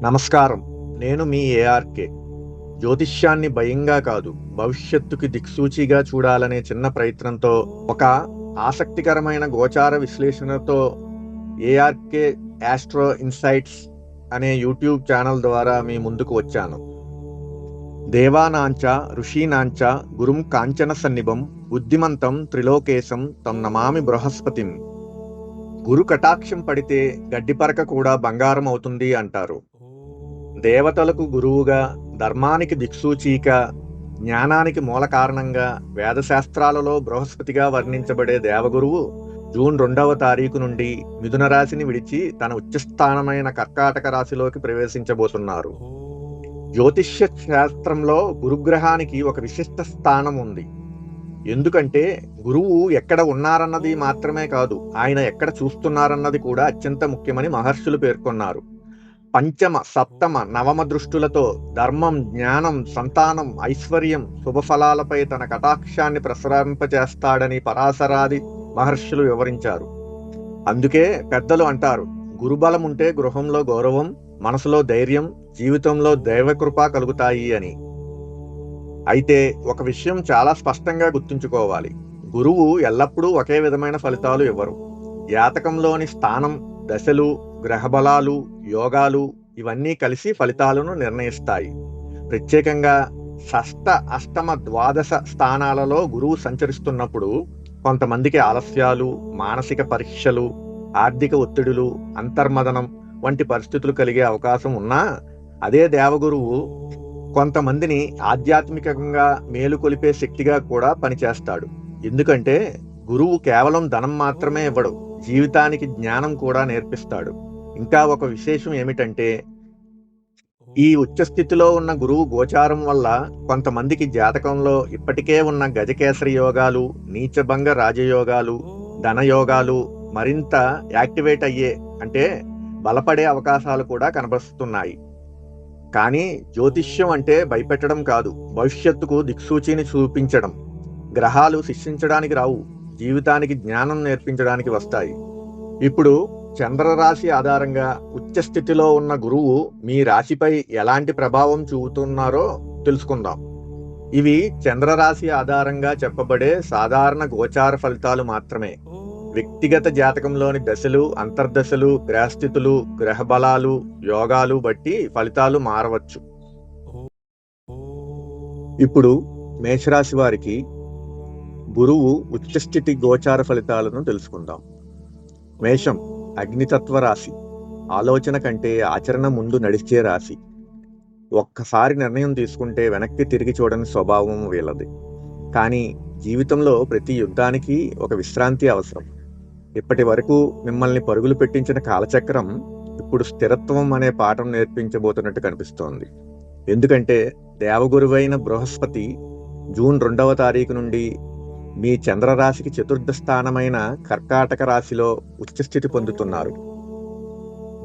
నమస్కారం. నేను మీ ఏఆర్కే. జ్యోతిష్యాన్ని భయంగా కాదు, భవిష్యత్తుకి దిక్సూచిగా చూడాలనే చిన్న ప్రయత్నంతో ఒక ఆసక్తికరమైన గోచార విశ్లేషణతో ఏఆర్కే ఆస్ట్రో ఇన్సైట్స్ అనే యూట్యూబ్ ఛానల్ ద్వారా మీ ముందుకు వచ్చాను. దేవానాంచ ఋషీనాంచ గురుం కాంచన సన్నిభం బుద్ధిమంతం త్రిలోకేశం తం నమామి బృహస్పతిం. గురు కటాక్షం పడితే గడ్డిపరక కూడా బంగారం అవుతుంది అంటారు. దేవతలకు గురువుగా, ధర్మానికి దిక్సూచిగా, జ్ఞానానికి మూల కారణంగా వేదశాస్త్రాలలో బృహస్పతిగా వర్ణించబడే దేవగురువు జూన్ 2వ తారీఖు నుండి మిథున రాశిని విడిచి తన ఉచ్చస్థానమైన కర్కాటక రాశిలోకి ప్రవేశించబోతున్నారు. జ్యోతిష్య శాస్త్రంలో గురుగ్రహానికి ఒక విశిష్ట స్థానం ఉంది. ఎందుకంటే గురువు ఎక్కడ ఉన్నారన్నది మాత్రమే కాదు, ఆయన ఎక్కడ చూస్తున్నారన్నది కూడా అత్యంత ముఖ్యమని మహర్షులు పేర్కొన్నారు. పంచమ, సప్తమ, నవమ దృష్టులతో ధర్మం, జ్ఞానం, సంతానం, ఐశ్వర్యం, శుభఫలాలపై తన కటాక్షాన్ని ప్రసరింపజేస్తాడని పరాశరాది మహర్షులు వివరించారు. అందుకే పెద్దలు అంటారు, గురుబలం ఉంటే గృహంలో గౌరవం, మనసులో ధైర్యం, జీవితంలో దైవకృప కలుగుతాయి అని. అయితే ఒక విషయం చాలా స్పష్టంగా గుర్తుంచుకోవాలి. గురువు ఎల్లప్పుడూ ఒకే విధమైన ఫలితాలు ఇవ్వరు. జాతకంలోని స్థానం, దశలు, గ్రహబలాలు, యోగాలు ఇవన్నీ కలిసి ఫలితాలను నిర్ణయిస్తాయి. ప్రత్యేకంగా షష్ఠ, అష్టమ, ద్వాదశ స్థానాలలో గురువు సంచరిస్తున్నప్పుడు కొంతమందికి ఆలస్యాలు, మానసిక పరీక్షలు, ఆర్థిక ఒత్తిడులు, అంతర్మదనం వంటి పరిస్థితులు కలిగే అవకాశం ఉన్నా, అదే దేవగురువు కొంతమందిని ఆధ్యాత్మికంగా మేలుకొలిపే శక్తిగా కూడా పనిచేస్తాడు. ఎందుకంటే గురువు కేవలం ధనం మాత్రమే ఇవ్వడు, జీవితానికి జ్ఞానం కూడా నేర్పిస్తాడు. ఇంకా ఒక విశేషం ఏమిటంటే, ఈ ఉచ్చస్థితిలో ఉన్న గురువు గోచారం వల్ల కొంతమందికి జాతకంలో ఇప్పటికే ఉన్న గజకేసరి యోగాలు, నీచభంగ రాజయోగాలు, ధనయోగాలు మరింత యాక్టివేట్ అయ్యే, అంటే బలపడే అవకాశాలు కూడా కనబరుస్తున్నాయి. కానీ జ్యోతిష్యం అంటే భయపెట్టడం కాదు, భవిష్యత్తుకు దిక్సూచిని చూపించడం. గ్రహాలు శిక్షించడానికి రావు, జీవితానికి జ్ఞానం నేర్పించడానికి వస్తాయి. ఇప్పుడు చంద్రరాశి ఆధారంగా ఉచ్చస్థితిలో ఉన్న గురువు మీ రాశిపై ఎలాంటి ప్రభావం చూపుతున్నారో తెలుసుకుందాం. ఇవి చంద్రరాశి ఆధారంగా చెప్పబడే సాధారణ గోచార ఫలితాలు మాత్రమే. వ్యక్తిగత జాతకంలోని దశలు, అంతర్దశలు, గ్రహస్థితులు, గ్రహబలాలు, యోగాలు బట్టి ఫలితాలు మారవచ్చు. ఇప్పుడు మేషరాశి వారికి గురువు ఉచ్చస్థితి గోచార ఫలితాలను తెలుసుకుందాం. మేషం అగ్నితత్వ రాశి. ఆలోచన కంటే ఆచరణ ముందు నడిచే రాశి. ఒక్కసారి నిర్ణయం తీసుకుంటే వెనక్కి తిరిగి చూడని స్వభావం వీళ్ళది. కానీ జీవితంలో ప్రతి యుద్ధానికి ఒక విశ్రాంతి అవసరం. ఇప్పటి వరకు మిమ్మల్ని పరుగులు పెట్టించిన కాలచక్రం ఇప్పుడు స్థిరత్వం అనే పాఠం నేర్పించబోతున్నట్టు కనిపిస్తోంది. ఎందుకంటే దేవగురువైన బృహస్పతి జూన్ 2వ తారీఖు నుండి మీ చంద్రరాశికి చతుర్థ స్థానమైన కర్కాటక రాశిలో ఉచ్చస్థితి పొందుతున్నారు.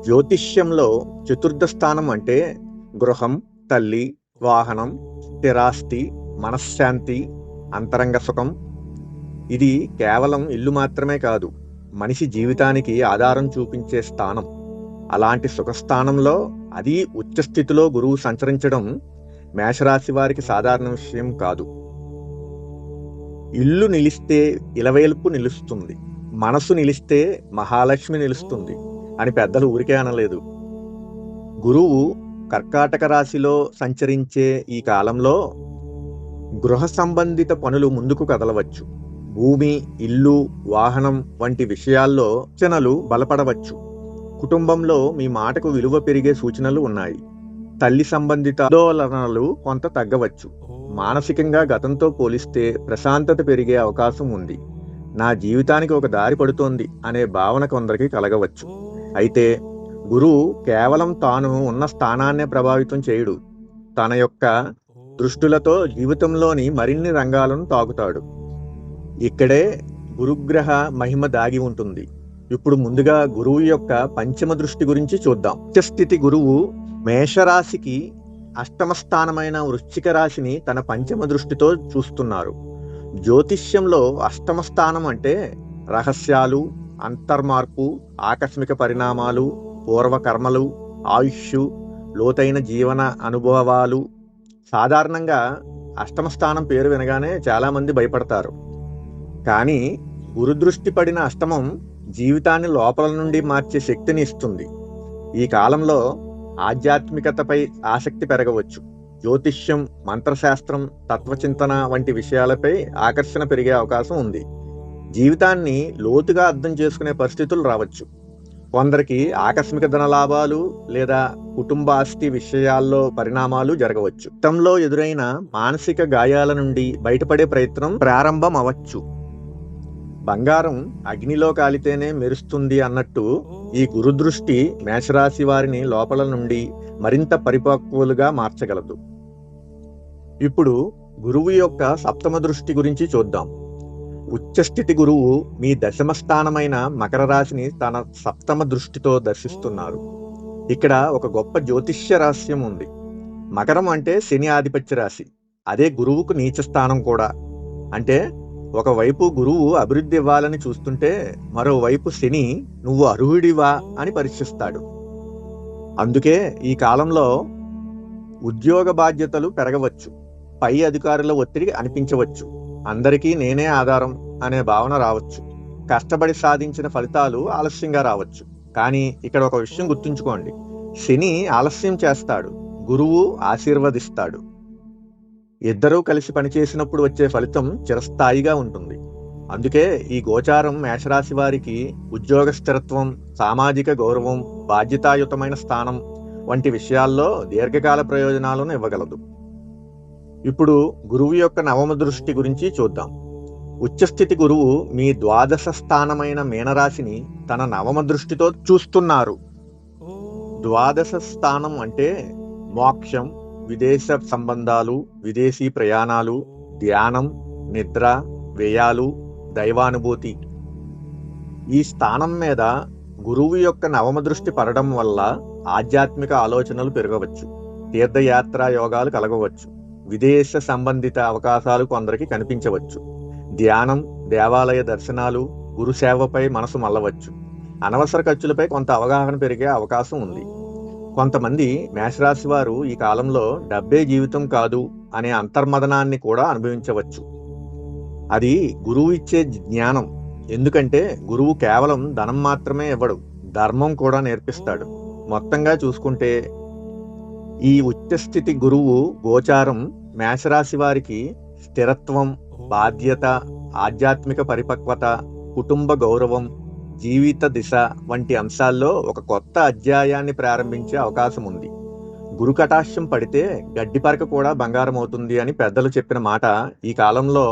జ్యోతిష్యంలో చతుర్థ స్థానం అంటే గృహం, తల్లి, వాహనం, స్థిరాస్తి, మనశ్శాంతి, అంతరంగ సుఖం. ఇది కేవలం ఇల్లు మాత్రమే కాదు, మనిషి జీవితానికి ఆధారం చూపించే స్థానం. అలాంటి సుఖస్థానంలో, అది ఉచ్చస్థితిలో గురువు సంచరించడం మేషరాశి వారికి సాధారణ విషయం కాదు. ఇల్లు నిలిస్తే ఇలవేల్పు నిలుస్తుంది, మనసు నిలిస్తే మహాలక్ష్మి నిలుస్తుంది అని పెద్దలు ఊరికే అనలేదు. గురువు కర్కాటక రాశిలో సంచరించే ఈ కాలంలో గృహ సంబంధిత పనులు ముందుకు కదలవచ్చు. భూమి, ఇల్లు, వాహనం వంటి విషయాల్లో సూచనలు బలపడవచ్చు. కుటుంబంలో మీ మాటకు విలువ పెరిగే సూచనలు ఉన్నాయి. తల్లి సంబంధిత ఆందోళనలు కొంత తగ్గవచ్చు. మానసికంగా గతంతో పోలిస్తే ప్రశాంతత పెరిగే అవకాశం ఉంది. నా జీవితానికి ఒక దారి పడుతోంది అనే భావన కొందరికి కలగవచ్చు. అయితే గురువు కేవలం తాను ఉన్న స్థానాన్నే ప్రభావితం చేయడు. తన యొక్క దృష్టులతో జీవితంలోని మరిన్ని రంగాలను తాకుతాడు. ఇక్కడే గురుగ్రహ మహిమ దాగి ఉంటుంది. ఇప్పుడు ముందుగా గురువు యొక్క పంచమ దృష్టి గురించి చూద్దాం. ఉచ్చస్థితి గురువు మేషరాశికి అష్టమ స్థానమైన వృశ్చిక రాశిని తన పంచమ దృష్టితో చూస్తున్నారు. జ్యోతిష్యంలో అష్టమ స్థానం అంటే రహస్యాలు, అంతర్మార్పు, ఆకస్మిక పరిణామాలు, పూర్వకర్మలు, ఆయుష్, లోతైన జీవన అనుభవాలు. సాధారణంగా అష్టమ స్థానం పేరు వినగానే చాలామంది భయపడతారు. కానీ గురుదృష్టి పడిన అష్టమం జీవితాన్ని లోపల నుండి మార్చే శక్తిని ఇస్తుంది. ఈ కాలంలో ఆధ్యాత్మికతపై ఆసక్తి పెరగవచ్చు. జ్యోతిష్యం, మంత్రశాస్త్రం, తత్వచింతన వంటి విషయాలపై ఆకర్షణ పెరిగే అవకాశం ఉంది. జీవితాన్ని లోతుగా అర్థం చేసుకునే పరిస్థితులు రావచ్చు. కొందరికి ఆకస్మిక ధనలాభాలు లేదా కుటుంబ ఆస్తి విషయాల్లో పరిణామాలు జరగవచ్చు. గతంలో ఎదురైన మానసిక గాయాల నుండి బయటపడే ప్రయత్నం ప్రారంభం అవ్వచ్చు. బంగారం అగ్నిలో కాలితేనే మెరుస్తుంది అన్నట్టు ఈ గురుదృష్టి మేషరాశి వారిని లోపల నుండి మరింత పరిపక్వులుగా మార్చగలదు. ఇప్పుడు గురువు యొక్క సప్తమ దృష్టి గురించి చూద్దాం. ఉచ్చస్థితి గురువు మీ దశమ స్థానమైన మకర రాశిని తన సప్తమ దృష్టితో దర్శిస్తున్నారు. ఇక్కడ ఒక గొప్ప జ్యోతిష్య రహస్యం ఉంది. మకరం అంటే శని ఆధిపత్య రాశి. అదే గురువుకు నీచ స్థానం కూడా. అంటే ఒకవైపు గురువు అభివృద్ధి ఇవ్వాలని చూస్తుంటే మరోవైపు శని నువ్వు అర్హుడివా అని పరీక్షిస్తాడు. అందుకే ఈ కాలంలో ఉద్యోగ బాధ్యతలు పెరగవచ్చు. పై అధికారుల ఒత్తిడి అనిపించవచ్చు. అందరికీ నేనే ఆధారం అనే భావన రావచ్చు. కష్టపడి సాధించిన ఫలితాలు ఆలస్యంగా రావచ్చు. కానీ ఇక్కడ ఒక విషయం గుర్తుంచుకోండి. శని ఆలస్యం చేస్తాడు, గురువు ఆశీర్వదిస్తాడు. ఇద్దరూ కలిసి పనిచేసినప్పుడు వచ్చే ఫలితం చిరస్థాయిగా ఉంటుంది. అందుకే ఈ గోచారం మేషరాశి వారికి ఉద్యోగ స్థిరత్వం, సామాజిక గౌరవం, బాధ్యతాయుతమైన స్థానం వంటి విషయాల్లో దీర్ఘకాల ప్రయోజనాలను ఇవ్వగలదు. ఇప్పుడు గురువు యొక్క నవమ దృష్టి గురించి చూద్దాం. ఉచ్చస్థితి గురువు మీ ద్వాదశ స్థానమైన మీనరాశిని తన నవమ దృష్టితో చూస్తున్నారు. ద్వాదశ స్థానం అంటే మోక్షం, విదేశ సంబంధాలు, విదేశీ ప్రయాణాలు, ధ్యానం, నిద్ర, వ్యయాలు, దైవానుభూతి. ఈ స్థానం మీద గురువు యొక్క నవమ దృష్టి పడడం వల్ల ఆధ్యాత్మిక ఆలోచనలు పెరగవచ్చు. తీర్థయాత్ర యోగాలు కలగవచ్చు. విదేశ సంబంధిత అవకాశాలు కొందరికి కనిపించవచ్చు. ధ్యానం, దేవాలయ దర్శనాలు, గురుసేవపై మనసు మళ్ళవచ్చు. అనవసర ఖర్చులపై కొంత అవగాహన పెరిగే అవకాశం ఉంది. కొంతమంది మేషరాశి వారు ఈ కాలంలో డబ్బే జీవితం కాదు అనే అంతర్మదనాన్ని కూడా అనుభవించవచ్చు. అది గురువు ఇచ్చే జ్ఞానం. ఎందుకంటే గురువు కేవలం ధనం మాత్రమే ఇవ్వడు, ధర్మం కూడా నేర్పిస్తాడు. మొత్తంగా చూసుకుంటే ఈ ఉచ్చస్థితి గురువు గోచారం మేషరాశి వారికి స్థిరత్వం, బాధ్యత, ఆధ్యాత్మిక పరిపక్వత, కుటుంబ గౌరవం, జీవిత దిశ వంటి అంశాల్లో ఒక కొత్త అధ్యాయాన్ని ప్రారంభించే అవకాశం ఉంది. గురు కటాక్షం పడితే గడ్డి పరక కూడా బంగారం అవుతుంది అని పెద్దలు చెప్పిన మాట ఈ కాలంలో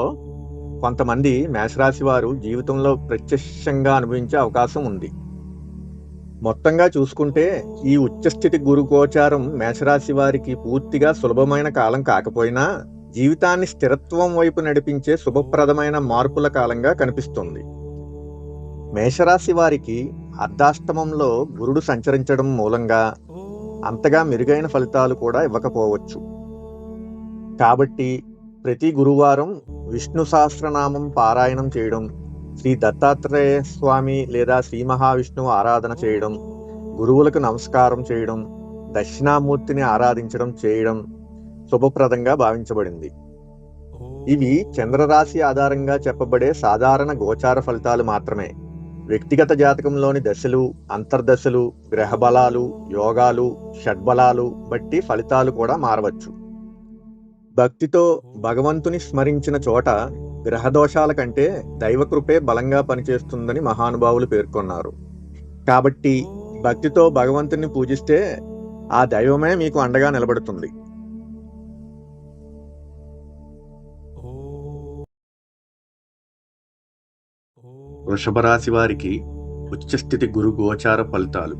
కొంతమంది మేషరాశి వారు జీవితంలో ప్రత్యక్షంగా అనుభవించే అవకాశం ఉంది. మొత్తంగా చూసుకుంటే ఈ ఉచ్చస్థితి గురు గోచారం మేషరాశి వారికి పూర్తిగా సులభమైన కాలం కాకపోయినా జీవితాన్ని స్థిరత్వం వైపు నడిపించే శుభప్రదమైన మార్పుల కాలంగా కనిపిస్తుంది. మేషరాశి వారికి అర్ధాష్టమంలో గురుడు సంచరించడం మూలంగా అంతగా మెరుగైన ఫలితాలు కూడా ఇవ్వకపోవచ్చు. కాబట్టి ప్రతి గురువారం విష్ణు సహస్రనామం పారాయణం చేయడం, శ్రీ దత్తాత్రేయ స్వామి లేదా శ్రీ మహావిష్ణువు ఆరాధన చేయడం, గురువులకు నమస్కారం చేయడం, దక్షిణామూర్తిని ఆరాధించడం చేయడం శుభప్రదంగా భావించబడింది. ఇవి చంద్రరాశి ఆధారంగా చెప్పబడే సాధారణ గోచార ఫలితాలు మాత్రమే. వ్యక్తిగత జాతకంలోని దశలు, అంతర్దశలు, గ్రహబలాలు, యోగాలు, షడ్బలాలు బట్టి ఫలితాలు కూడా మారవచ్చు. భక్తితో భగవంతుని స్మరించిన చోట గ్రహదోషాల కంటే దైవకృపే బలంగా పనిచేస్తుందని మహానుభావులు పేర్కొన్నారు. కాబట్టి భక్తితో భగవంతుని పూజిస్తే ఆ దైవమే మీకు అండగా నిలబడుతుంది. వృషభ రాశి వారికి ఉచ్చస్థితి గురు గోచార ఫలితాలు.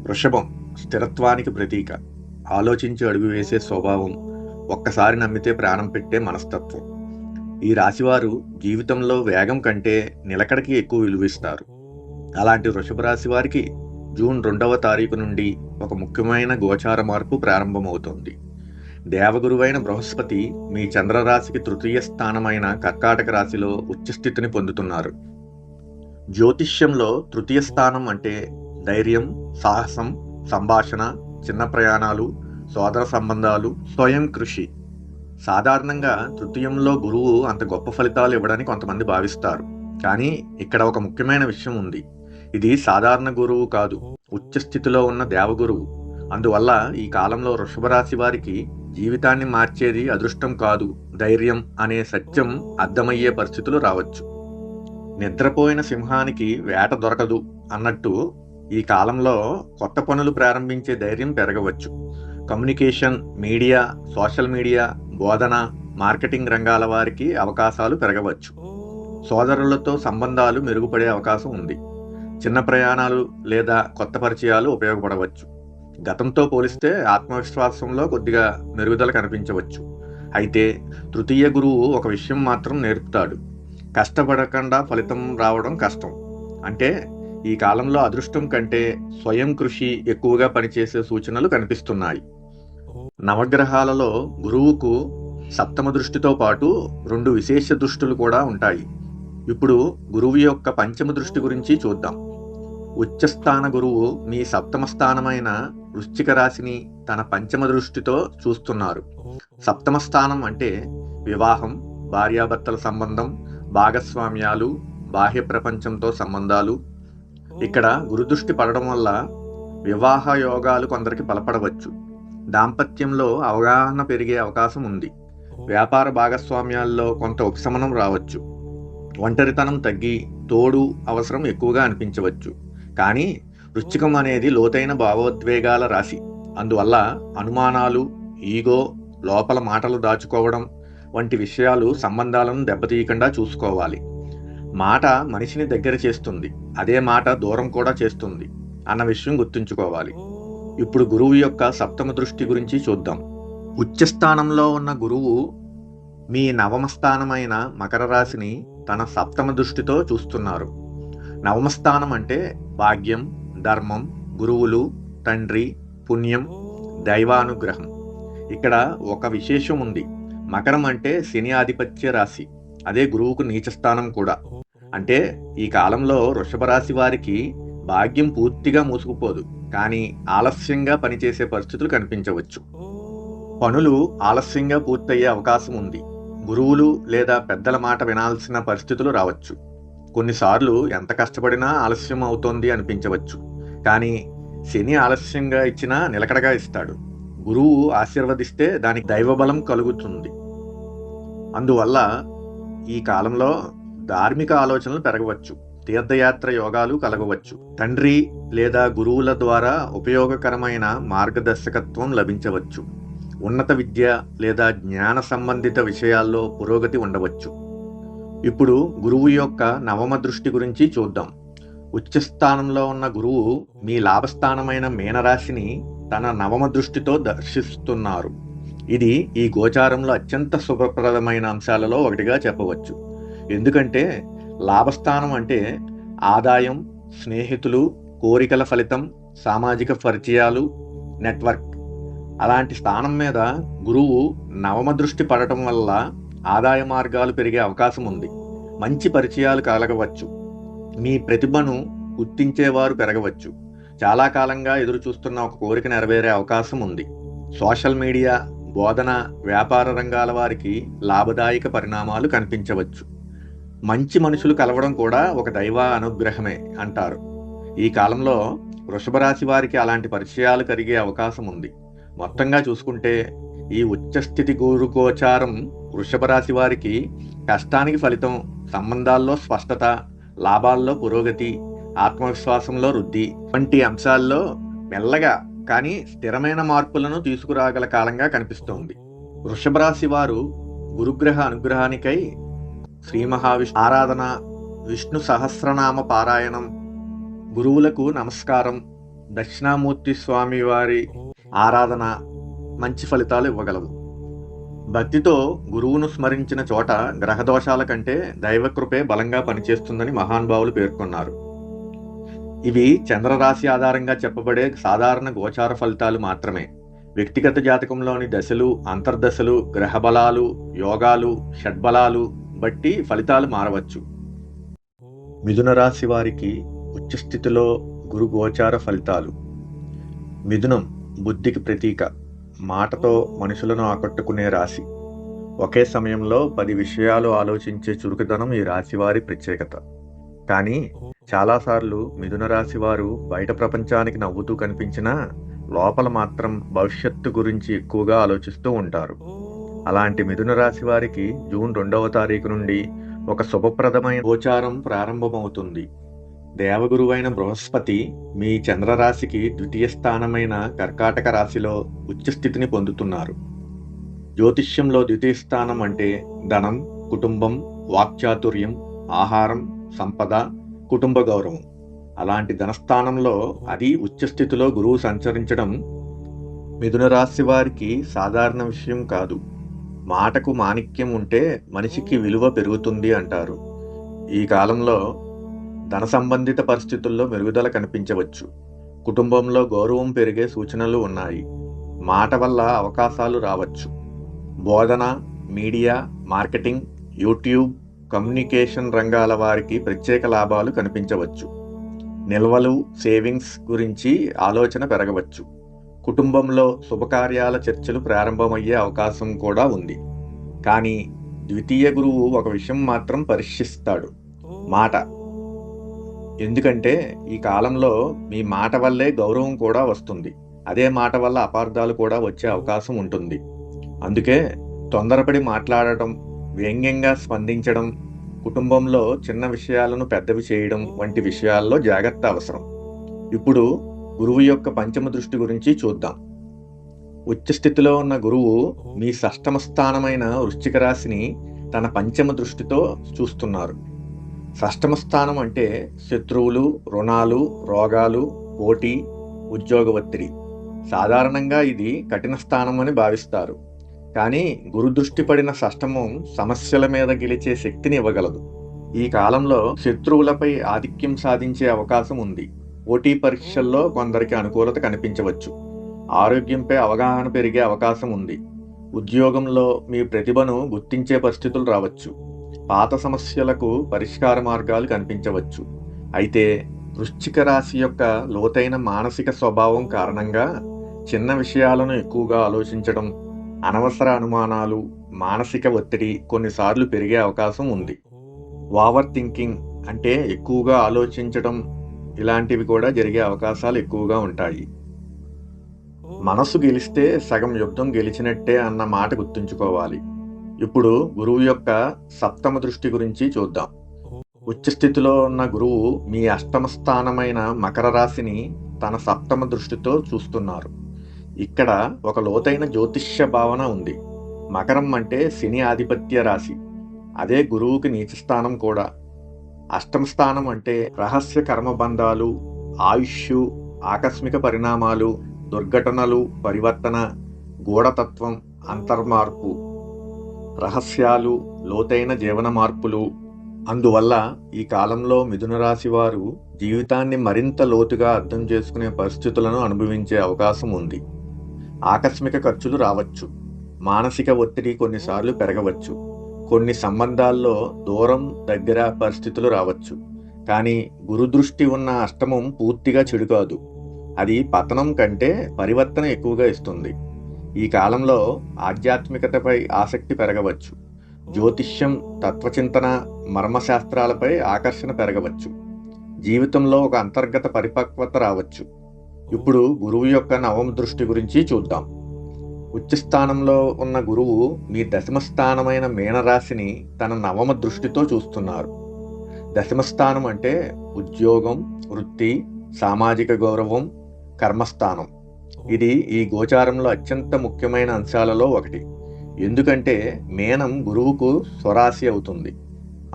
వృషభం స్థిరత్వానికి ప్రతీక. ఆలోచించి అడుగు వేసే స్వభావం, ఒక్కసారి నమ్మితే ప్రాణం పెట్టే మనస్తత్వం. ఈ రాశివారు జీవితంలో వేగం కంటే నిలకడకి ఎక్కువ విలువిస్తారు. అలాంటి వృషభ రాశి వారికి జూన్ 2వ తారీఖు నుండి ఒక ముఖ్యమైన గోచార మార్పు ప్రారంభమవుతోంది. దేవగురువైన బృహస్పతి మీ చంద్రరాశికి తృతీయ స్థానమైన కర్కాటక రాశిలో ఉచ్చస్థితిని పొందుతున్నారు. జ్యోతిష్యంలో తృతీయ స్థానం అంటే ధైర్యం, సాహసం, సంభాషణ, చిన్న ప్రయాణాలు, సోదర సంబంధాలు, స్వయం కృషి. సాధారణంగా తృతీయంలో గురువు అంత గొప్ప ఫలితాలు ఇవ్వడానికి కొంతమంది భావిస్తారు. కానీ ఇక్కడ ఒక ముఖ్యమైన విషయం ఉంది. ఇది సాధారణ గురువు కాదు, ఉచ్చ స్థితిలో ఉన్న దేవగురువు. అందువల్ల ఈ కాలంలో వృషభ రాశి వారికి జీవితాన్ని మార్చేది అదృష్టం కాదు, ధైర్యం అనే సత్యం అర్థమయ్యే పరిస్థితులు రావచ్చు. నిద్రపోయిన సింహానికి వేట దొరకదు అన్నట్టు ఈ కాలంలో కొత్త పనులు ప్రారంభించే ధైర్యం పెరగవచ్చు. కమ్యూనికేషన్, మీడియా, సోషల్ మీడియా, బోధన, మార్కెటింగ్ రంగాల వారికి అవకాశాలు పెరగవచ్చు. సోదరులతో సంబంధాలు మెరుగుపడే అవకాశం ఉంది. చిన్న ప్రయాణాలు లేదా కొత్త పరిచయాలు ఉపయోగపడవచ్చు. గతంతో పోలిస్తే ఆత్మవిశ్వాసంలో కొద్దిగా మెరుగుదల కనిపించవచ్చు. అయితే తృతీయ గురువు ఒక విషయం మాత్రం నేర్పుతాడు: కష్టపడకుండా ఫలితం రావడం కష్టం. అంటే ఈ కాలంలో అదృష్టం కంటే స్వయం కృషి ఎక్కువగా పనిచేసే సూచనలు కనిపిస్తున్నాయి. నవగ్రహాలలో గురువుకు సప్తమ దృష్టితో పాటు 2 విశేష దృష్టులు కూడా ఉంటాయి. ఇప్పుడు గురువు యొక్క పంచమ దృష్టి గురించి చూద్దాం. ఉచ్చస్థాన గురువు మీ సప్తమ స్థానమైన వృశ్చిక రాశిని తన పంచమ దృష్టితో చూస్తున్నారు. సప్తమ స్థానం అంటే వివాహం, భార్యాభర్తల సంబంధం, భాగస్వామ్యాలు, బాహ్య ప్రపంచంతో సంబంధాలు. ఇక్కడ గురుదృష్టి పడడం వల్ల వివాహ యోగాలు కొందరికి బలపడవచ్చు. దాంపత్యంలో అవగాహన పెరిగే అవకాశం ఉంది. వ్యాపార భాగస్వామ్యాల్లో కొంత ఉపశమనం రావచ్చు. ఒంటరితనం తగ్గి తోడు అవసరం ఎక్కువగా అనిపించవచ్చు. కానీ వృశ్చికం అనేది లోతైన భావోద్వేగాల రాశి. అందువల్ల అనుమానాలు, ఈగో, లోపల మాటలు దాచుకోవడం వంటి విషయాలు సంబంధాలను దెబ్బతీయకుండా చూసుకోవాలి. మాట మనిషిని దగ్గర చేస్తుంది, అదే మాట దూరం కూడా చేస్తుంది అన్న విషయం గుర్తుంచుకోవాలి. ఇప్పుడు గురువు యొక్క సప్తమ దృష్టి గురించి చూద్దాం. ఉచ్చస్థానంలో ఉన్న గురువు మీ నవమ స్థానమైన మకర రాశిని తన సప్తమ దృష్టితో చూస్తున్నారు. నవమ స్థానం అంటే భాగ్యం, ధర్మం, గురువులు, తండ్రి, పుణ్యం, దైవానుగ్రహం. ఇక్కడ ఒక విశేషం ఉంది. మకరం అంటే శని ఆధిపత్య రాశి, అదే గురువుకు నీచ స్థానం కూడా. అంటే ఈ కాలంలో వృషభ రాశి వారికి భాగ్యం పూర్తిగా మూసుకుపోదు, కానీ ఆలస్యంగా పనిచేసే పరిస్థితులు కనిపించవచ్చు. పనులు ఆలస్యంగా పూర్తయ్యే అవకాశం ఉంది. గురువులు లేదా పెద్దల మాట వినాల్సిన పరిస్థితులు రావచ్చు. కొన్నిసార్లు ఎంత కష్టపడినా ఆలస్యం అవుతోంది అనిపించవచ్చు. కానీ శని ఆలస్యంగా ఇచ్చినా నిలకడగా ఇస్తాడు. గురువు ఆశీర్వదిస్తే దానికి దైవబలం కలుగుతుంది. అందువల్ల ఈ కాలంలో ధార్మిక ఆలోచనలు పెరగవచ్చు. తీర్థయాత్ర యోగాలు కలగవచ్చు. తండ్రి లేదా గురువుల ద్వారా ఉపయోగకరమైన మార్గదర్శకత్వం లభించవచ్చు. ఉన్నత విద్య లేదా జ్ఞాన సంబంధిత విషయాల్లో పురోగతి ఉండవచ్చు. ఇప్పుడు గురువు యొక్క నవమ దృష్టి గురించి చూద్దాం. ఉచ్చస్థానంలో ఉన్న గురువు మీ లాభస్థానమైన మీనరాశిని తన నవమ దృష్టితో దర్శిస్తున్నారు. ఇది ఈ గోచారంలో అత్యంత శుభప్రదమైన అంశాలలో ఒకటిగా చెప్పవచ్చు. ఎందుకంటే లాభస్థానం అంటే ఆదాయం, స్నేహితులు, కోరికల ఫలితం, సామాజిక పరిచయాలు, నెట్వర్క్. అలాంటి స్థానం మీద గురువు నవమ దృష్టి పడటం వల్ల ఆదాయ మార్గాలు పెరిగే అవకాశం ఉంది. మంచి పరిచయాలు కలగవచ్చు. మీ ప్రతిభను గుర్తించేవారు పెరగవచ్చు. చాలా కాలంగా ఎదురు చూస్తున్న ఒక కోరిక నెరవేరే అవకాశం ఉంది. సోషల్ మీడియా, బోధన, వ్యాపార రంగాల వారికి లాభదాయక పరిణామాలు కనిపించవచ్చు. మంచి మనుషులు కలవడం కూడా ఒక దైవ అనుగ్రహమే అంటారు. ఈ కాలంలో వృషభ రాశి వారికి అలాంటి పరిచయాలు కలిగే అవకాశం ఉంది. మొత్తంగా చూసుకుంటే ఈ ఉచ్చస్థితి గురు గోచారం వృషభ రాశి వారికి కష్టానికి ఫలితం, సంబంధాల్లో స్పష్టత, లాభాల్లో పురోగతి, ఆత్మవిశ్వాసంలో వృద్ధి వంటి అంశాల్లో మెల్లగా కానీ స్థిరమైన మార్పులను తీసుకురాగల కాలంగా కనిపిస్తోంది. వృషభ రాశి వారు గురుగ్రహ అనుగ్రహానికై శ్రీ మహావిష్ణు ఆరాధన, విష్ణు సహస్రనామ పారాయణం, గురువులకు నమస్కారం, దక్షిణామూర్తి స్వామి వారి ఆరాధన మంచి ఫలితాలు ఇవ్వగలవు. భక్తితో గురువును స్మరించిన చోట గ్రహదోషాల కంటే దైవకృపే బలంగా పనిచేస్తుందని మహానుభావులు పేర్కొన్నారు. ఇవి చంద్రరాశి ఆధారంగా చెప్పబడే సాధారణ గోచార ఫలితాలు మాత్రమే. వ్యక్తిగత జాతకంలోని దశలు, అంతర్దశలు, గ్రహబలాలు, యోగాలు, షడ్బలాలు బట్టి ఫలితాలు మారవచ్చు. మిథున రాశి వారికి ఉచ్చస్థితిలో గురు గోచార ఫలితాలు. మిథునం బుద్ధికి ప్రతీక. మాటతో మనుషులను ఆకట్టుకునే రాశి. ఒకే సమయంలో 10 విషయాలు ఆలోచించే చురుకుదనం ఈ రాశివారి ప్రత్యేకత. కానీ చాలాసార్లు మిథున రాశి వారు బయట ప్రపంచానికి నవ్వుతూ కనిపించినా లోపల మాత్రం భవిష్యత్తు గురించి ఎక్కువగా ఆలోచిస్తూ ఉంటారు. అలాంటి మిథున రాశి వారికి జూన్ 2వ తారీఖు నుండి ఒక శుభప్రదమైన గోచారం ప్రారంభమవుతుంది. దేవగురువైన బృహస్పతి మీ చంద్రరాశికి ద్వితీయ స్థానమైన కర్కాటక రాశిలో ఉచ్చస్థితిని పొందుతున్నారు. జ్యోతిష్యంలో ద్వితీయ స్థానం అంటే ధనం, కుటుంబం, వాక్చాతుర్యం, ఆహారం, సంపద, కుటుంబ గౌరవం. అలాంటి ధనస్థానంలో అది ఉచ్చస్థితిలో గురువు సంచరించడం మిథున రాశి వారికి సాధారణ విషయం కాదు. మాటకు మాణిక్యం ఉంటే మనిషికి విలువ పెరుగుతుంది అంటారు. ఈ కాలంలో ధన సంబంధిత పరిస్థితుల్లో మెరుగుదల కనిపించవచ్చు. కుటుంబంలో గౌరవం పెరిగే సూచనలు ఉన్నాయి. మాట వల్ల అవకాశాలు రావచ్చు. బోధన, మీడియా, మార్కెటింగ్, యూట్యూబ్, కమ్యూనికేషన్ రంగాల వారికి ప్రత్యేక లాభాలు కనిపించవచ్చు. నిల్వలు, సేవింగ్స్ గురించి ఆలోచన పెరగవచ్చు. కుటుంబంలో శుభకార్యాల చర్చలు ప్రారంభమయ్యే అవకాశం కూడా ఉంది. కానీ ద్వితీయ గురువు ఒక విషయం మాత్రం పరీక్షిస్తాడు: మాట. ఎందుకంటే ఈ కాలంలో మీ మాట వల్లే గౌరవం కూడా వస్తుంది. అదే మాట వల్ల అపార్థాలు కూడా వచ్చే అవకాశం ఉంటుంది. అందుకే తొందరపడి మాట్లాడటం, వ్యంగ్యంగా స్పందించడం, కుటుంబంలో చిన్న విషయాలను పెద్దవి చేయడం వంటి విషయాల్లో జాగ్రత్త అవసరం. ఇప్పుడు గురువు యొక్క పంచమ దృష్టి గురించి చూద్దాం. ఉచ్చస్థితిలో ఉన్న గురువు మీ షష్టమ స్థానమైన వృశ్చిక రాశిని తన పంచమ దృష్టితో చూస్తున్నారు. షష్టమ స్థానం అంటే శత్రువులు, రుణాలు, రోగాలు, పోటీ, ఉద్యోగ ఒత్తిడి. సాధారణంగా ఇది కఠిన స్థానం అని భావిస్తారు. కానీ గురుదృష్టి పడిన షష్టమం సమస్యల మీద గెలిచే శక్తిని ఇవ్వగలదు. ఈ కాలంలో శత్రువులపై ఆధిక్యం సాధించే అవకాశం ఉంది. పోటీ పరీక్షల్లో కొందరికి అనుకూలత కనిపించవచ్చు. ఆరోగ్యంపై అవగాహన పెరిగే అవకాశం ఉంది. ఉద్యోగంలో మీ ప్రతిభను గుర్తించే పరిస్థితులు రావచ్చు. పాత సమస్యలకు పరిష్కార మార్గాలు కనిపించవచ్చు. అయితే వృశ్చిక రాశి యొక్క లోతైన మానసిక స్వభావం కారణంగా చిన్న విషయాలను ఎక్కువగా ఆలోచించడం, అనవసర అనుమానాలు, మానసిక ఒత్తిడి కొన్నిసార్లు పెరిగే అవకాశం ఉంది. ఓవర్ థింకింగ్ అంటే ఎక్కువగా ఆలోచించడం, ఇలాంటివి కూడా జరిగే అవకాశాలు ఎక్కువగా ఉంటాయి. మనసు గెలిస్తే సగం యుద్ధం గెలిచినట్టే అన్న మాట గుర్తుంచుకోవాలి. ఇప్పుడు గురువు యొక్క సప్తమ దృష్టి గురించి చూద్దాం. ఉచ్చస్థితిలో ఉన్న గురువు మీ అష్టమ స్థానమైన మకర రాశిని తన సప్తమ దృష్టితో చూస్తున్నారు. ఇక్కడ ఒక లోతైన జ్యోతిష్య భావన ఉంది. మకరం అంటే శని ఆధిపత్య రాశి. అదే గురువుకి నీచ స్థానం కూడా. అష్టమ స్థానం అంటే రహస్య కర్మబంధాలు, ఆయుష్, ఆకస్మిక పరిణామాలు, దుర్ఘటనలు, పరివర్తన, గూఢతత్వం, అంతర్మార్పు, రహస్యాలు, లోతైన జీవన మార్పులు. అందువల్ల ఈ కాలంలో మిథున రాశి వారు జీవితాన్ని మరింత లోతుగా అర్థం చేసుకునే పరిస్థితులను అనుభవించే అవకాశం ఉంది. ఆకస్మిక ఖర్చులు రావచ్చు. మానసిక ఒత్తిడి కొన్నిసార్లు పెరగవచ్చు. కొన్ని సంబంధాల్లో దూరం, దగ్గర పరిస్థితులు రావచ్చు. కానీ గురుదృష్టి ఉన్న అష్టమం పూర్తిగా చెడు కాదు. అది పతనం కంటే పరివర్తన ఎక్కువగా ఇస్తుంది. ఈ కాలంలో ఆధ్యాత్మికతపై ఆసక్తి పెరగవచ్చు. జ్యోతిష్యం, తత్వచింతన, మర్మశాస్త్రాలపై ఆకర్షణ పెరగవచ్చు. జీవితంలో ఒక అంతర్గత పరిపక్వత రావచ్చు. ఇప్పుడు గురువు యొక్క నవమ దృష్టి గురించి చూద్దాం. ఉచ్చస్థానంలో ఉన్న గురువు మీ దశమ స్థానమైన మీనరాశిని తన నవమ దృష్టితో చూస్తున్నారు. దశమ స్థానం అంటే ఉద్యోగం, వృత్తి, సామాజిక గౌరవం, కర్మస్థానం. ఇది ఈ గోచారంలో అత్యంత ముఖ్యమైన అంశాలలో ఒకటి. ఎందుకంటే మీనం గురువుకు స్వరాశి అవుతుంది.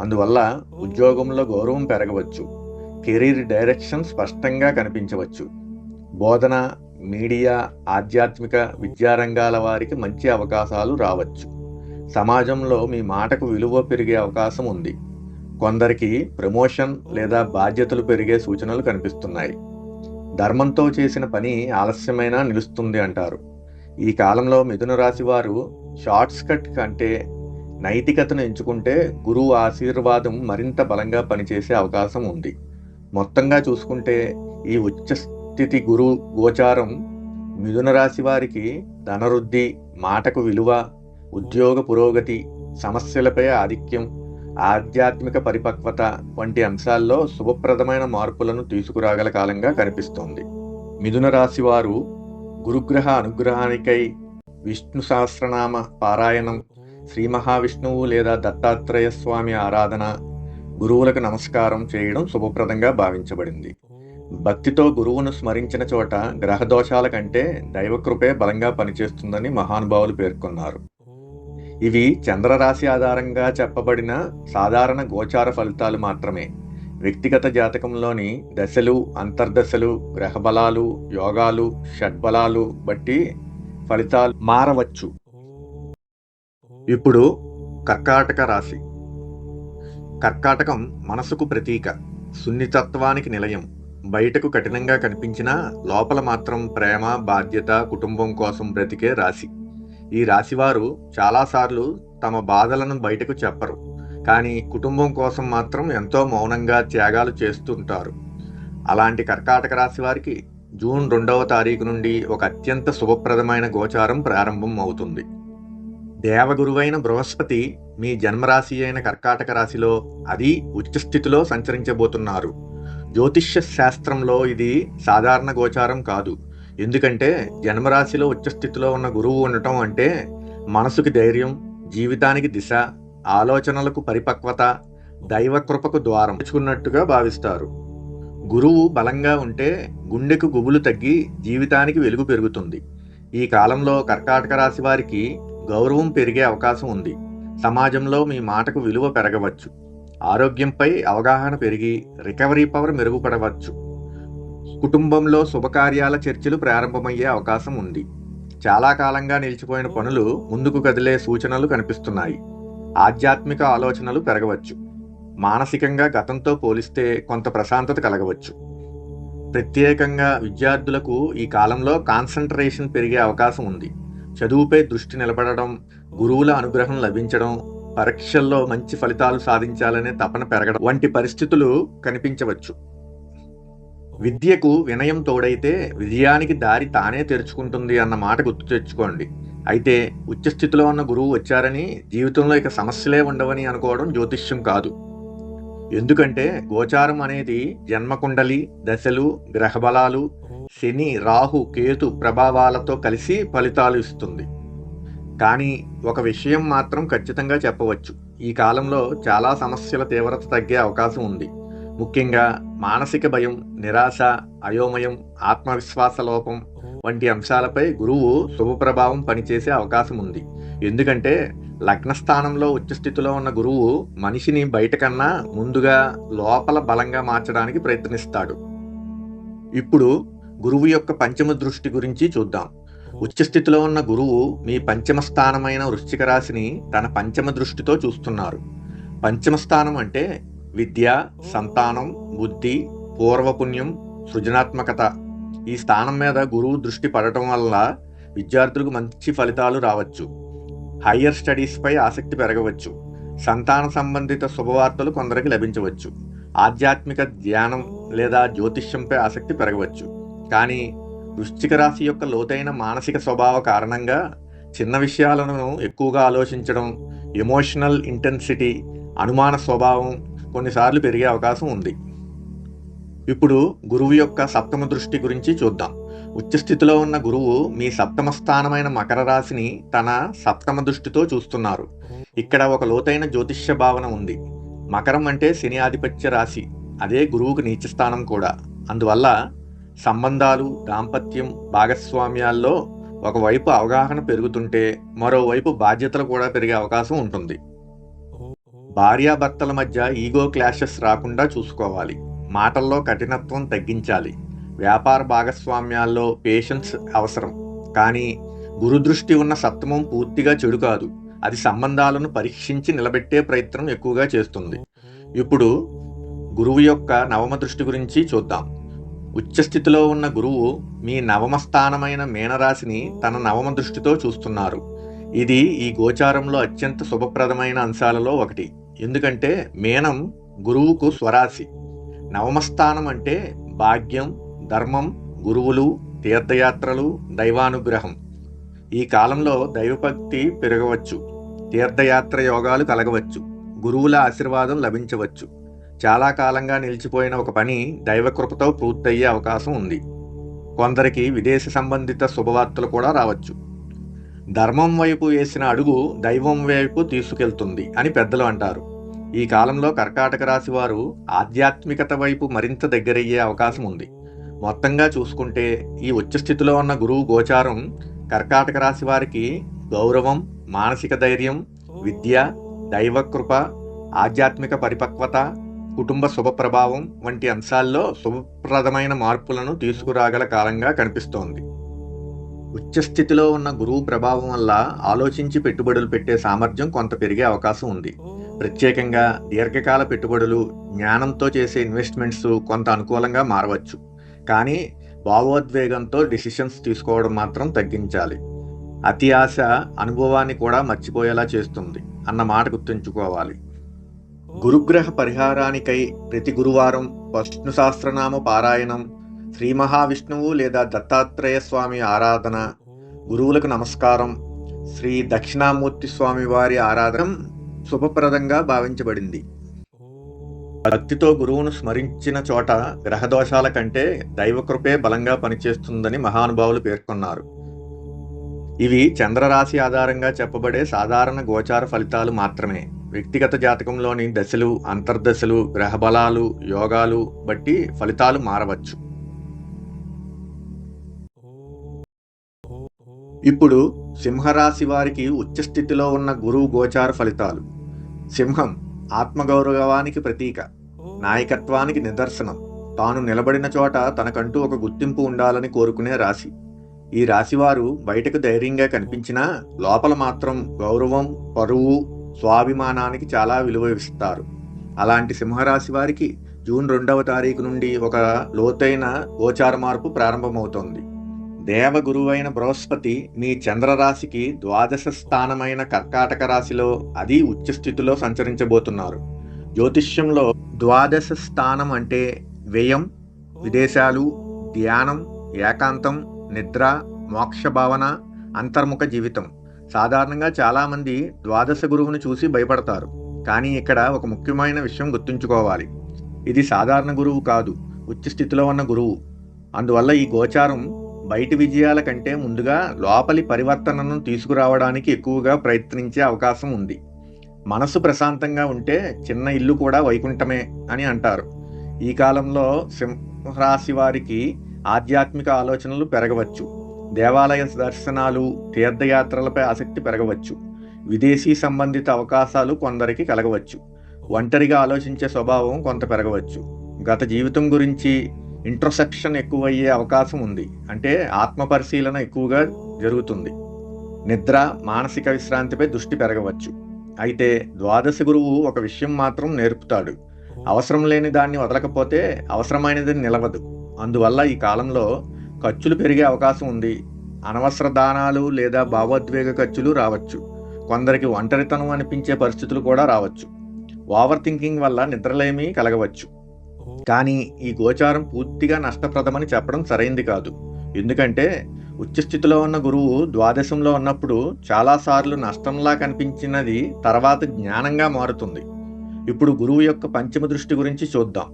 అందువల్ల ఉద్యోగంలో గౌరవం పెరగవచ్చు. కెరీర్ డైరెక్షన్ స్పష్టంగా కనిపించవచ్చు. బోధన, మీడియా, ఆధ్యాత్మిక, విద్యారంగాల వారికి మంచి అవకాశాలు రావచ్చు. సమాజంలో మీ మాటకు విలువ పెరిగే అవకాశం ఉంది. కొందరికి ప్రమోషన్ లేదా బాధ్యతలు పెరిగే సూచనలు కనిపిస్తున్నాయి. ధర్మంతో చేసిన పని ఆలస్యమైనా నిలుస్తుంది అంటారు. ఈ కాలంలో మిథున రాశి వారు షార్ట్స్ కట్ కంటే నైతికతను ఎంచుకుంటే గురువు ఆశీర్వాదం మరింత బలంగా పనిచేసే అవకాశం ఉంది. మొత్తంగా చూసుకుంటే ఈ ఉచ్చస్థితి గురు గోచారం మిథున రాశి వారికి ధనవృద్ధి, మాటకు విలువ, ఉద్యోగ పురోగతి, సమస్యలపై ఆధిక్యం, ఆధ్యాత్మిక పరిపక్వత వంటి అంశాల్లో శుభప్రదమైన మార్పులను తీసుకురాగల కాలంగా కనిపిస్తోంది. మిథున రాశి వారు గురుగ్రహ అనుగ్రహానికై విష్ణు సహస్రనామ పారాయణం, శ్రీ మహావిష్ణువు లేదా దత్తాత్రేయ స్వామి ఆరాధన, గురువులకు నమస్కారం చేయడం శుభప్రదంగా భావించబడింది. భక్తితో గురువును స్మరించిన చోట గ్రహదోషాల కంటే దైవకృపే బలంగా పనిచేస్తుందని మహానుభావులు పేర్కొన్నారు. ఇవి చంద్రరాశి ఆధారంగా చెప్పబడిన సాధారణ గోచార ఫలితాలు మాత్రమే. వ్యక్తిగత జాతకంలోని దశలు, అంతర్దశలు, గ్రహబలాలు, యోగాలు, షడ్బలాలు బట్టి ఫలితాలు మారవచ్చు. ఇప్పుడు కర్కాటక రాశి. కర్కాటకం మనసుకు ప్రతీక, సున్నితత్వానికి నిలయం. బయటకు కఠినంగా కనిపించినా లోపల మాత్రం ప్రేమ, బాధ్యత, కుటుంబం కోసం బ్రతికే రాశి. ఈ రాశివారు చాలాసార్లు తమ బాధలను బయటకు చెప్పరు, కానీ కుటుంబం కోసం మాత్రం ఎంతో మౌనంగా త్యాగాలు చేస్తుంటారు. అలాంటి కర్కాటక రాశి వారికి జూన్ 2వ తారీఖు నుండి ఒక అత్యంత శుభప్రదమైన గోచారం ప్రారంభం అవుతుంది. దేవగురువైన బృహస్పతి మీ జన్మరాశి అయిన కర్కాటక రాశిలో, అది ఉచ్చస్థితిలో సంచరించబోతున్నారు. జ్యోతిష్య శాస్త్రంలో ఇది సాధారణ గోచారం కాదు. ఎందుకంటే జన్మరాశిలో ఉచ్చస్థితిలో ఉన్న గురువు ఉండటం అంటే మనసుకి ధైర్యం, జీవితానికి దిశ, ఆలోచనలకు పరిపక్వత, దైవకృపకు ద్వారం తెచ్చుకున్నట్టుగా భావిస్తారు. గురువు బలంగా ఉంటే గుండెకు గుబులు తగ్గి జీవితానికి వెలుగు పెరుగుతుంది. ఈ కాలంలో కర్కాటక రాశి వారికి గౌరవం పెరిగే అవకాశం ఉంది. సమాజంలో మీ మాటకు విలువ పెరగవచ్చు. ఆరోగ్యంపై అవగాహన పెరిగి రికవరీ పవర్ మెరుగుపడవచ్చు. కుటుంబంలో శుభకార్యాల చర్చలు ప్రారంభమయ్యే అవకాశం ఉంది. చాలా కాలంగా నిలిచిపోయిన పనులు ముందుకు కదిలే సూచనలు కనిపిస్తున్నాయి. ఆధ్యాత్మిక ఆలోచనలు పెరగవచ్చు. మానసికంగా గతంతో పోలిస్తే కొంత ప్రశాంతత కలగవచ్చు. ప్రత్యేకంగా విద్యార్థులకు ఈ కాలంలో కాన్సంట్రేషన్ పెరిగే అవకాశం ఉంది. చదువుపై దృష్టి నిలబడడం, గురువుల అనుగ్రహం లభించడం, పరీక్షల్లో మంచి ఫలితాలు సాధించాలనే తపన పెరగడం వంటి పరిస్థితులు కనిపించవచ్చు. విద్యకు వినయం తోడైతే విజయానికి దారి తానే తెరుచుకుంటుంది అన్న మాట గుర్తు తెచ్చుకోండి. అయితే ఉచ్చస్థితిలో ఉన్న గురువు వచ్చారని జీవితంలో ఇక సమస్యలే ఉండవని అనుకోవడం జ్యోతిష్యం కాదు. ఎందుకంటే గోచారం అనేది జన్మకుండలి, దశలు, గ్రహబలాలు, శని, రాహు, కేతు ప్రభావాలతో కలిసి ఫలితాలు ఇస్తుంది. కానీ ఒక విషయం మాత్రం ఖచ్చితంగా చెప్పవచ్చు. ఈ కాలంలో చాలా సమస్యల తీవ్రత తగ్గే అవకాశం ఉంది. ముఖ్యంగా మానసిక భయం, నిరాశ, అయోమయం, ఆత్మవిశ్వాస లోపం వంటి అంశాలపై గురువు శుభప్రభావం పనిచేసే అవకాశం ఉంది. ఎందుకంటే లగ్నస్థానంలో ఉచ్చస్థితిలో ఉన్న గురువు మనిషిని బయట కన్నా ముందుగా లోపల బలంగా మార్చడానికి ప్రయత్నిస్తాడు. ఇప్పుడు గురువు యొక్క పంచమ దృష్టి గురించి చూద్దాం. ఉచ్చస్థితిలో ఉన్న గురువు మీ పంచమ స్థానమైన వృశ్చిక రాశిని తన పంచమ దృష్టితో చూస్తున్నారు. పంచమ స్థానం అంటే విద్య, సంతానం, బుద్ధి, పూర్వపుణ్యం, సృజనాత్మకత. ఈ స్థానం మీద గురువు దృష్టి పడటం వల్ల విద్యార్థులకు మంచి ఫలితాలు రావచ్చు. హయ్యర్ స్టడీస్పై ఆసక్తి పెరగవచ్చు. సంతాన సంబంధిత శుభవార్తలు కొందరికి లభించవచ్చు. ఆధ్యాత్మిక ధ్యానం లేదా జ్యోతిష్యంపై ఆసక్తి పెరగవచ్చు. కానీ వృశ్చిక రాశి యొక్క లోతైన మానసిక స్వభావ కారణంగా చిన్న విషయాలను ఎక్కువగా ఆలోచించడం, ఎమోషనల్ ఇంటెన్సిటీ, అనుమాన స్వభావం కొన్నిసార్లు పెరిగే అవకాశం ఉంది. ఇప్పుడు గురువు యొక్క సప్తమ దృష్టి గురించి చూద్దాం. ఉచ్చస్థితిలో ఉన్న గురువు మీ సప్తమ స్థానమైన మకర రాశిని తన సప్తమ దృష్టితో చూస్తున్నారు. ఇక్కడ ఒక లోతైన జ్యోతిష్య భావన ఉంది. మకరం అంటే శని ఆధిపత్య రాశి, అదే గురువుకు నీచ స్థానం కూడా. అందువల్ల సంబంధాలు, దాంపత్యం, భాగస్వామ్యాల్లో ఒకవైపు అవగాహన పెరుగుతుంటే మరోవైపు బాధ్యతలు కూడా పెరిగే అవకాశం ఉంటుంది. భార్యాభర్తల మధ్య ఈగో క్లాషెస్ రాకుండా చూసుకోవాలి. మాటల్లో కఠినత్వం తగ్గించాలి. వ్యాపార భాగస్వామ్యాల్లో పేషెన్స్ అవసరం. కానీ గురుదృష్టి ఉన్న సప్తమం పూర్తిగా చెడు కాదు. అది సంబంధాలను పరీక్షించి నిలబెట్టే ప్రయత్నం ఎక్కువగా చేస్తుంది. ఇప్పుడు గురువు యొక్క నవమ దృష్టి గురించి చూద్దాం. ఉచ్చస్థితిలో ఉన్న గురువు మీ నవమ స్థానమైన మీనరాశిని తన నవమ దృష్టితో చూస్తున్నారు. ఇది ఈ గోచారంలో అత్యంత శుభప్రదమైన అంశాలలో ఒకటి. ఎందుకంటే మీనం గురువుకు స్వరాశి. నవమ స్థానం అంటే భాగ్యం, ధర్మం, గురువులు, తీర్థయాత్రలు, దైవానుగ్రహం. ఈ కాలంలో దైవభక్తి పెరగవచ్చు, తీర్థయాత్ర యోగాలు కలగవచ్చు, గురువుల ఆశీర్వాదం లభించవచ్చు. చాలా కాలంగా నిలిచిపోయిన ఒక పని దైవకృపతో పూర్తయ్యే అవకాశం ఉంది. కొందరికి విదేశ సంబంధిత శుభవార్తలు కూడా రావచ్చు. ధర్మం వైపు వేసిన అడుగు దైవం వైపు తీసుకెళ్తుంది అని పెద్దలు అంటారు. ఈ కాలంలో కర్కాటక రాశి వారు ఆధ్యాత్మికత వైపు మరింత దగ్గరయ్యే అవకాశం ఉంది. మొత్తంగా చూసుకుంటే ఈ ఉచ్చస్థితిలో ఉన్న గురువు గోచారం కర్కాటక రాశి వారికి గౌరవం, మానసిక ధైర్యం, విద్య, దైవకృప, ఆధ్యాత్మిక పరిపక్వత, కుటుంబ శుభ ప్రభావం వంటి అంశాల్లో శుభప్రదమైన మార్పులను తీసుకురాగల కాలంగా కనిపిస్తోంది. ఉచ్చస్థితిలో ఉన్న గురువు ప్రభావం వల్ల ఆలోచించి పెట్టుబడులు పెట్టే సామర్థ్యం కొంత పెరిగే అవకాశం ఉంది. ప్రత్యేకంగా దీర్ఘకాల పెట్టుబడులు, జ్ఞానంతో చేసే ఇన్వెస్ట్మెంట్స్ కొంత అనుకూలంగా మారవచ్చు. కానీ భావోద్వేగంతో డిసిషన్స్ తీసుకోవడం మాత్రం తగ్గించాలి. అతి ఆశ అనుభవాన్ని కూడా మర్చిపోయేలా చేస్తుంది అన్న మాట గుర్తుంచుకోవాలి. గురుగ్రహ పరిహారానికై ప్రతి గురువారం విష్ణు సహస్రనామ పారాయణం, శ్రీ మహావిష్ణువు లేదా దత్తాత్రేయ స్వామి ఆరాధన, గురువులకు నమస్కారం, శ్రీ దక్షిణామూర్తి స్వామి వారి ఆరాధన శుభప్రదంగా భావించబడింది. భక్తితో గురువును స్మరించిన చోట గ్రహదోషాల కంటే దైవకృపే బలంగా పనిచేస్తుందని మహానుభావులు పేర్కొన్నారు. ఇవి చంద్రరాశి ఆధారంగా చెప్పబడే సాధారణ గోచార ఫలితాలు మాత్రమే. వ్యక్తిగత జాతకంలోని దశలు, అంతర్దశలు, గ్రహబలాలు, యోగాలు బట్టి ఫలితాలు మారవచ్చు. ఇప్పుడు సింహరాశి వారికి ఉచ్చస్థితిలో ఉన్న గురువు గోచార ఫలితాలు. సింహం ఆత్మగౌరవానికి ప్రతీక, నాయకత్వానికి నిదర్శనం. తాను నిలబడిన చోట తనకంటూ ఒక గుర్తింపు ఉండాలని కోరుకునే రాశి. ఈ రాశివారు బయటకు ధైర్యంగా కనిపించినా లోపల మాత్రం గౌరవం, పరువు, స్వాభిమానానికి చాలా విలువ ఇస్తారు. అలాంటి సింహరాశి వారికి జూన్ 2వ తారీఖు నుండి ఒక లోతైన గోచార మార్పు ప్రారంభమవుతోంది. దేవగురువైన బృహస్పతి మీ చంద్రరాశికి ద్వాదశ స్థానమైన కర్కాటక రాశిలో, అది ఉచ్చస్థితిలో సంచరించబోతున్నారు. జ్యోతిష్యంలో ద్వాదశ స్థానం అంటే వ్యయం, విదేశాలు, ధ్యానం, ఏకాంతం, నిద్ర, మోక్ష భావన, అంతర్ముఖ జీవితం. సాధారణంగా చాలామంది ద్వాదశ గురువును చూసి భయపడతారు. కానీ ఇక్కడ ఒక ముఖ్యమైన విషయం గుర్తుంచుకోవాలి. ఇది సాధారణ గురువు కాదు, ఉచ్చస్థితిలో ఉన్న గురువు. అందువల్ల ఈ గోచారం బయటి విజయాల కంటే ముందుగా లోపలి పరివర్తనను తీసుకురావడానికి ఎక్కువగా ప్రయత్నించే అవకాశం ఉంది. మనసు ప్రశాంతంగా ఉంటే చిన్న ఇల్లు కూడా వైకుంఠమే అని అంటారు. ఈ కాలంలో సింహరాశి వారికి ఆధ్యాత్మిక ఆలోచనలు పెరగవచ్చు. దేవాలయ దర్శనాలు, తీర్థయాత్రలపై ఆసక్తి పెరగవచ్చు. విదేశీ సంబంధిత అవకాశాలు కొందరికి కలగవచ్చు. ఒంటరిగా ఆలోచించే స్వభావం కొంత పెరగవచ్చు. గత జీవితం గురించి ఇంట్రోస్పెక్షన్ ఎక్కువయ్యే అవకాశం ఉంది. అంటే ఆత్మపరిశీలన ఎక్కువగా జరుగుతుంది. నిద్ర, మానసిక విశ్రాంతిపై దృష్టి పెరగవచ్చు. అయితే ద్వాదశ గురువు ఒక విషయం మాత్రం నేర్పుతాడు. అవసరం లేని దాన్ని వదలకపోతే అవసరమైనది నిలవదు. అందువల్ల ఈ కాలంలో ఖర్చులు పెరిగే అవకాశం ఉంది. అనవసర దానాలు లేదా భావోద్వేగ ఖర్చులు రావచ్చు. కొందరికి ఒంటరితనం అనిపించే పరిస్థితులు కూడా రావచ్చు. ఓవర్ థింకింగ్ వల్ల నిద్రలేమీ కలగవచ్చు. కానీ ఈ గోచారం పూర్తిగా నష్టప్రదమని చెప్పడం సరైంది కాదు. ఎందుకంటే ఉచ్చస్థితిలో ఉన్న గురువు ద్వాదశంలో ఉన్నప్పుడు చాలాసార్లు నష్టంలా కనిపించినది తర్వాత జ్ఞానంగా మారుతుంది. ఇప్పుడు గురువు యొక్క పంచమ దృష్టి గురించి చూద్దాం.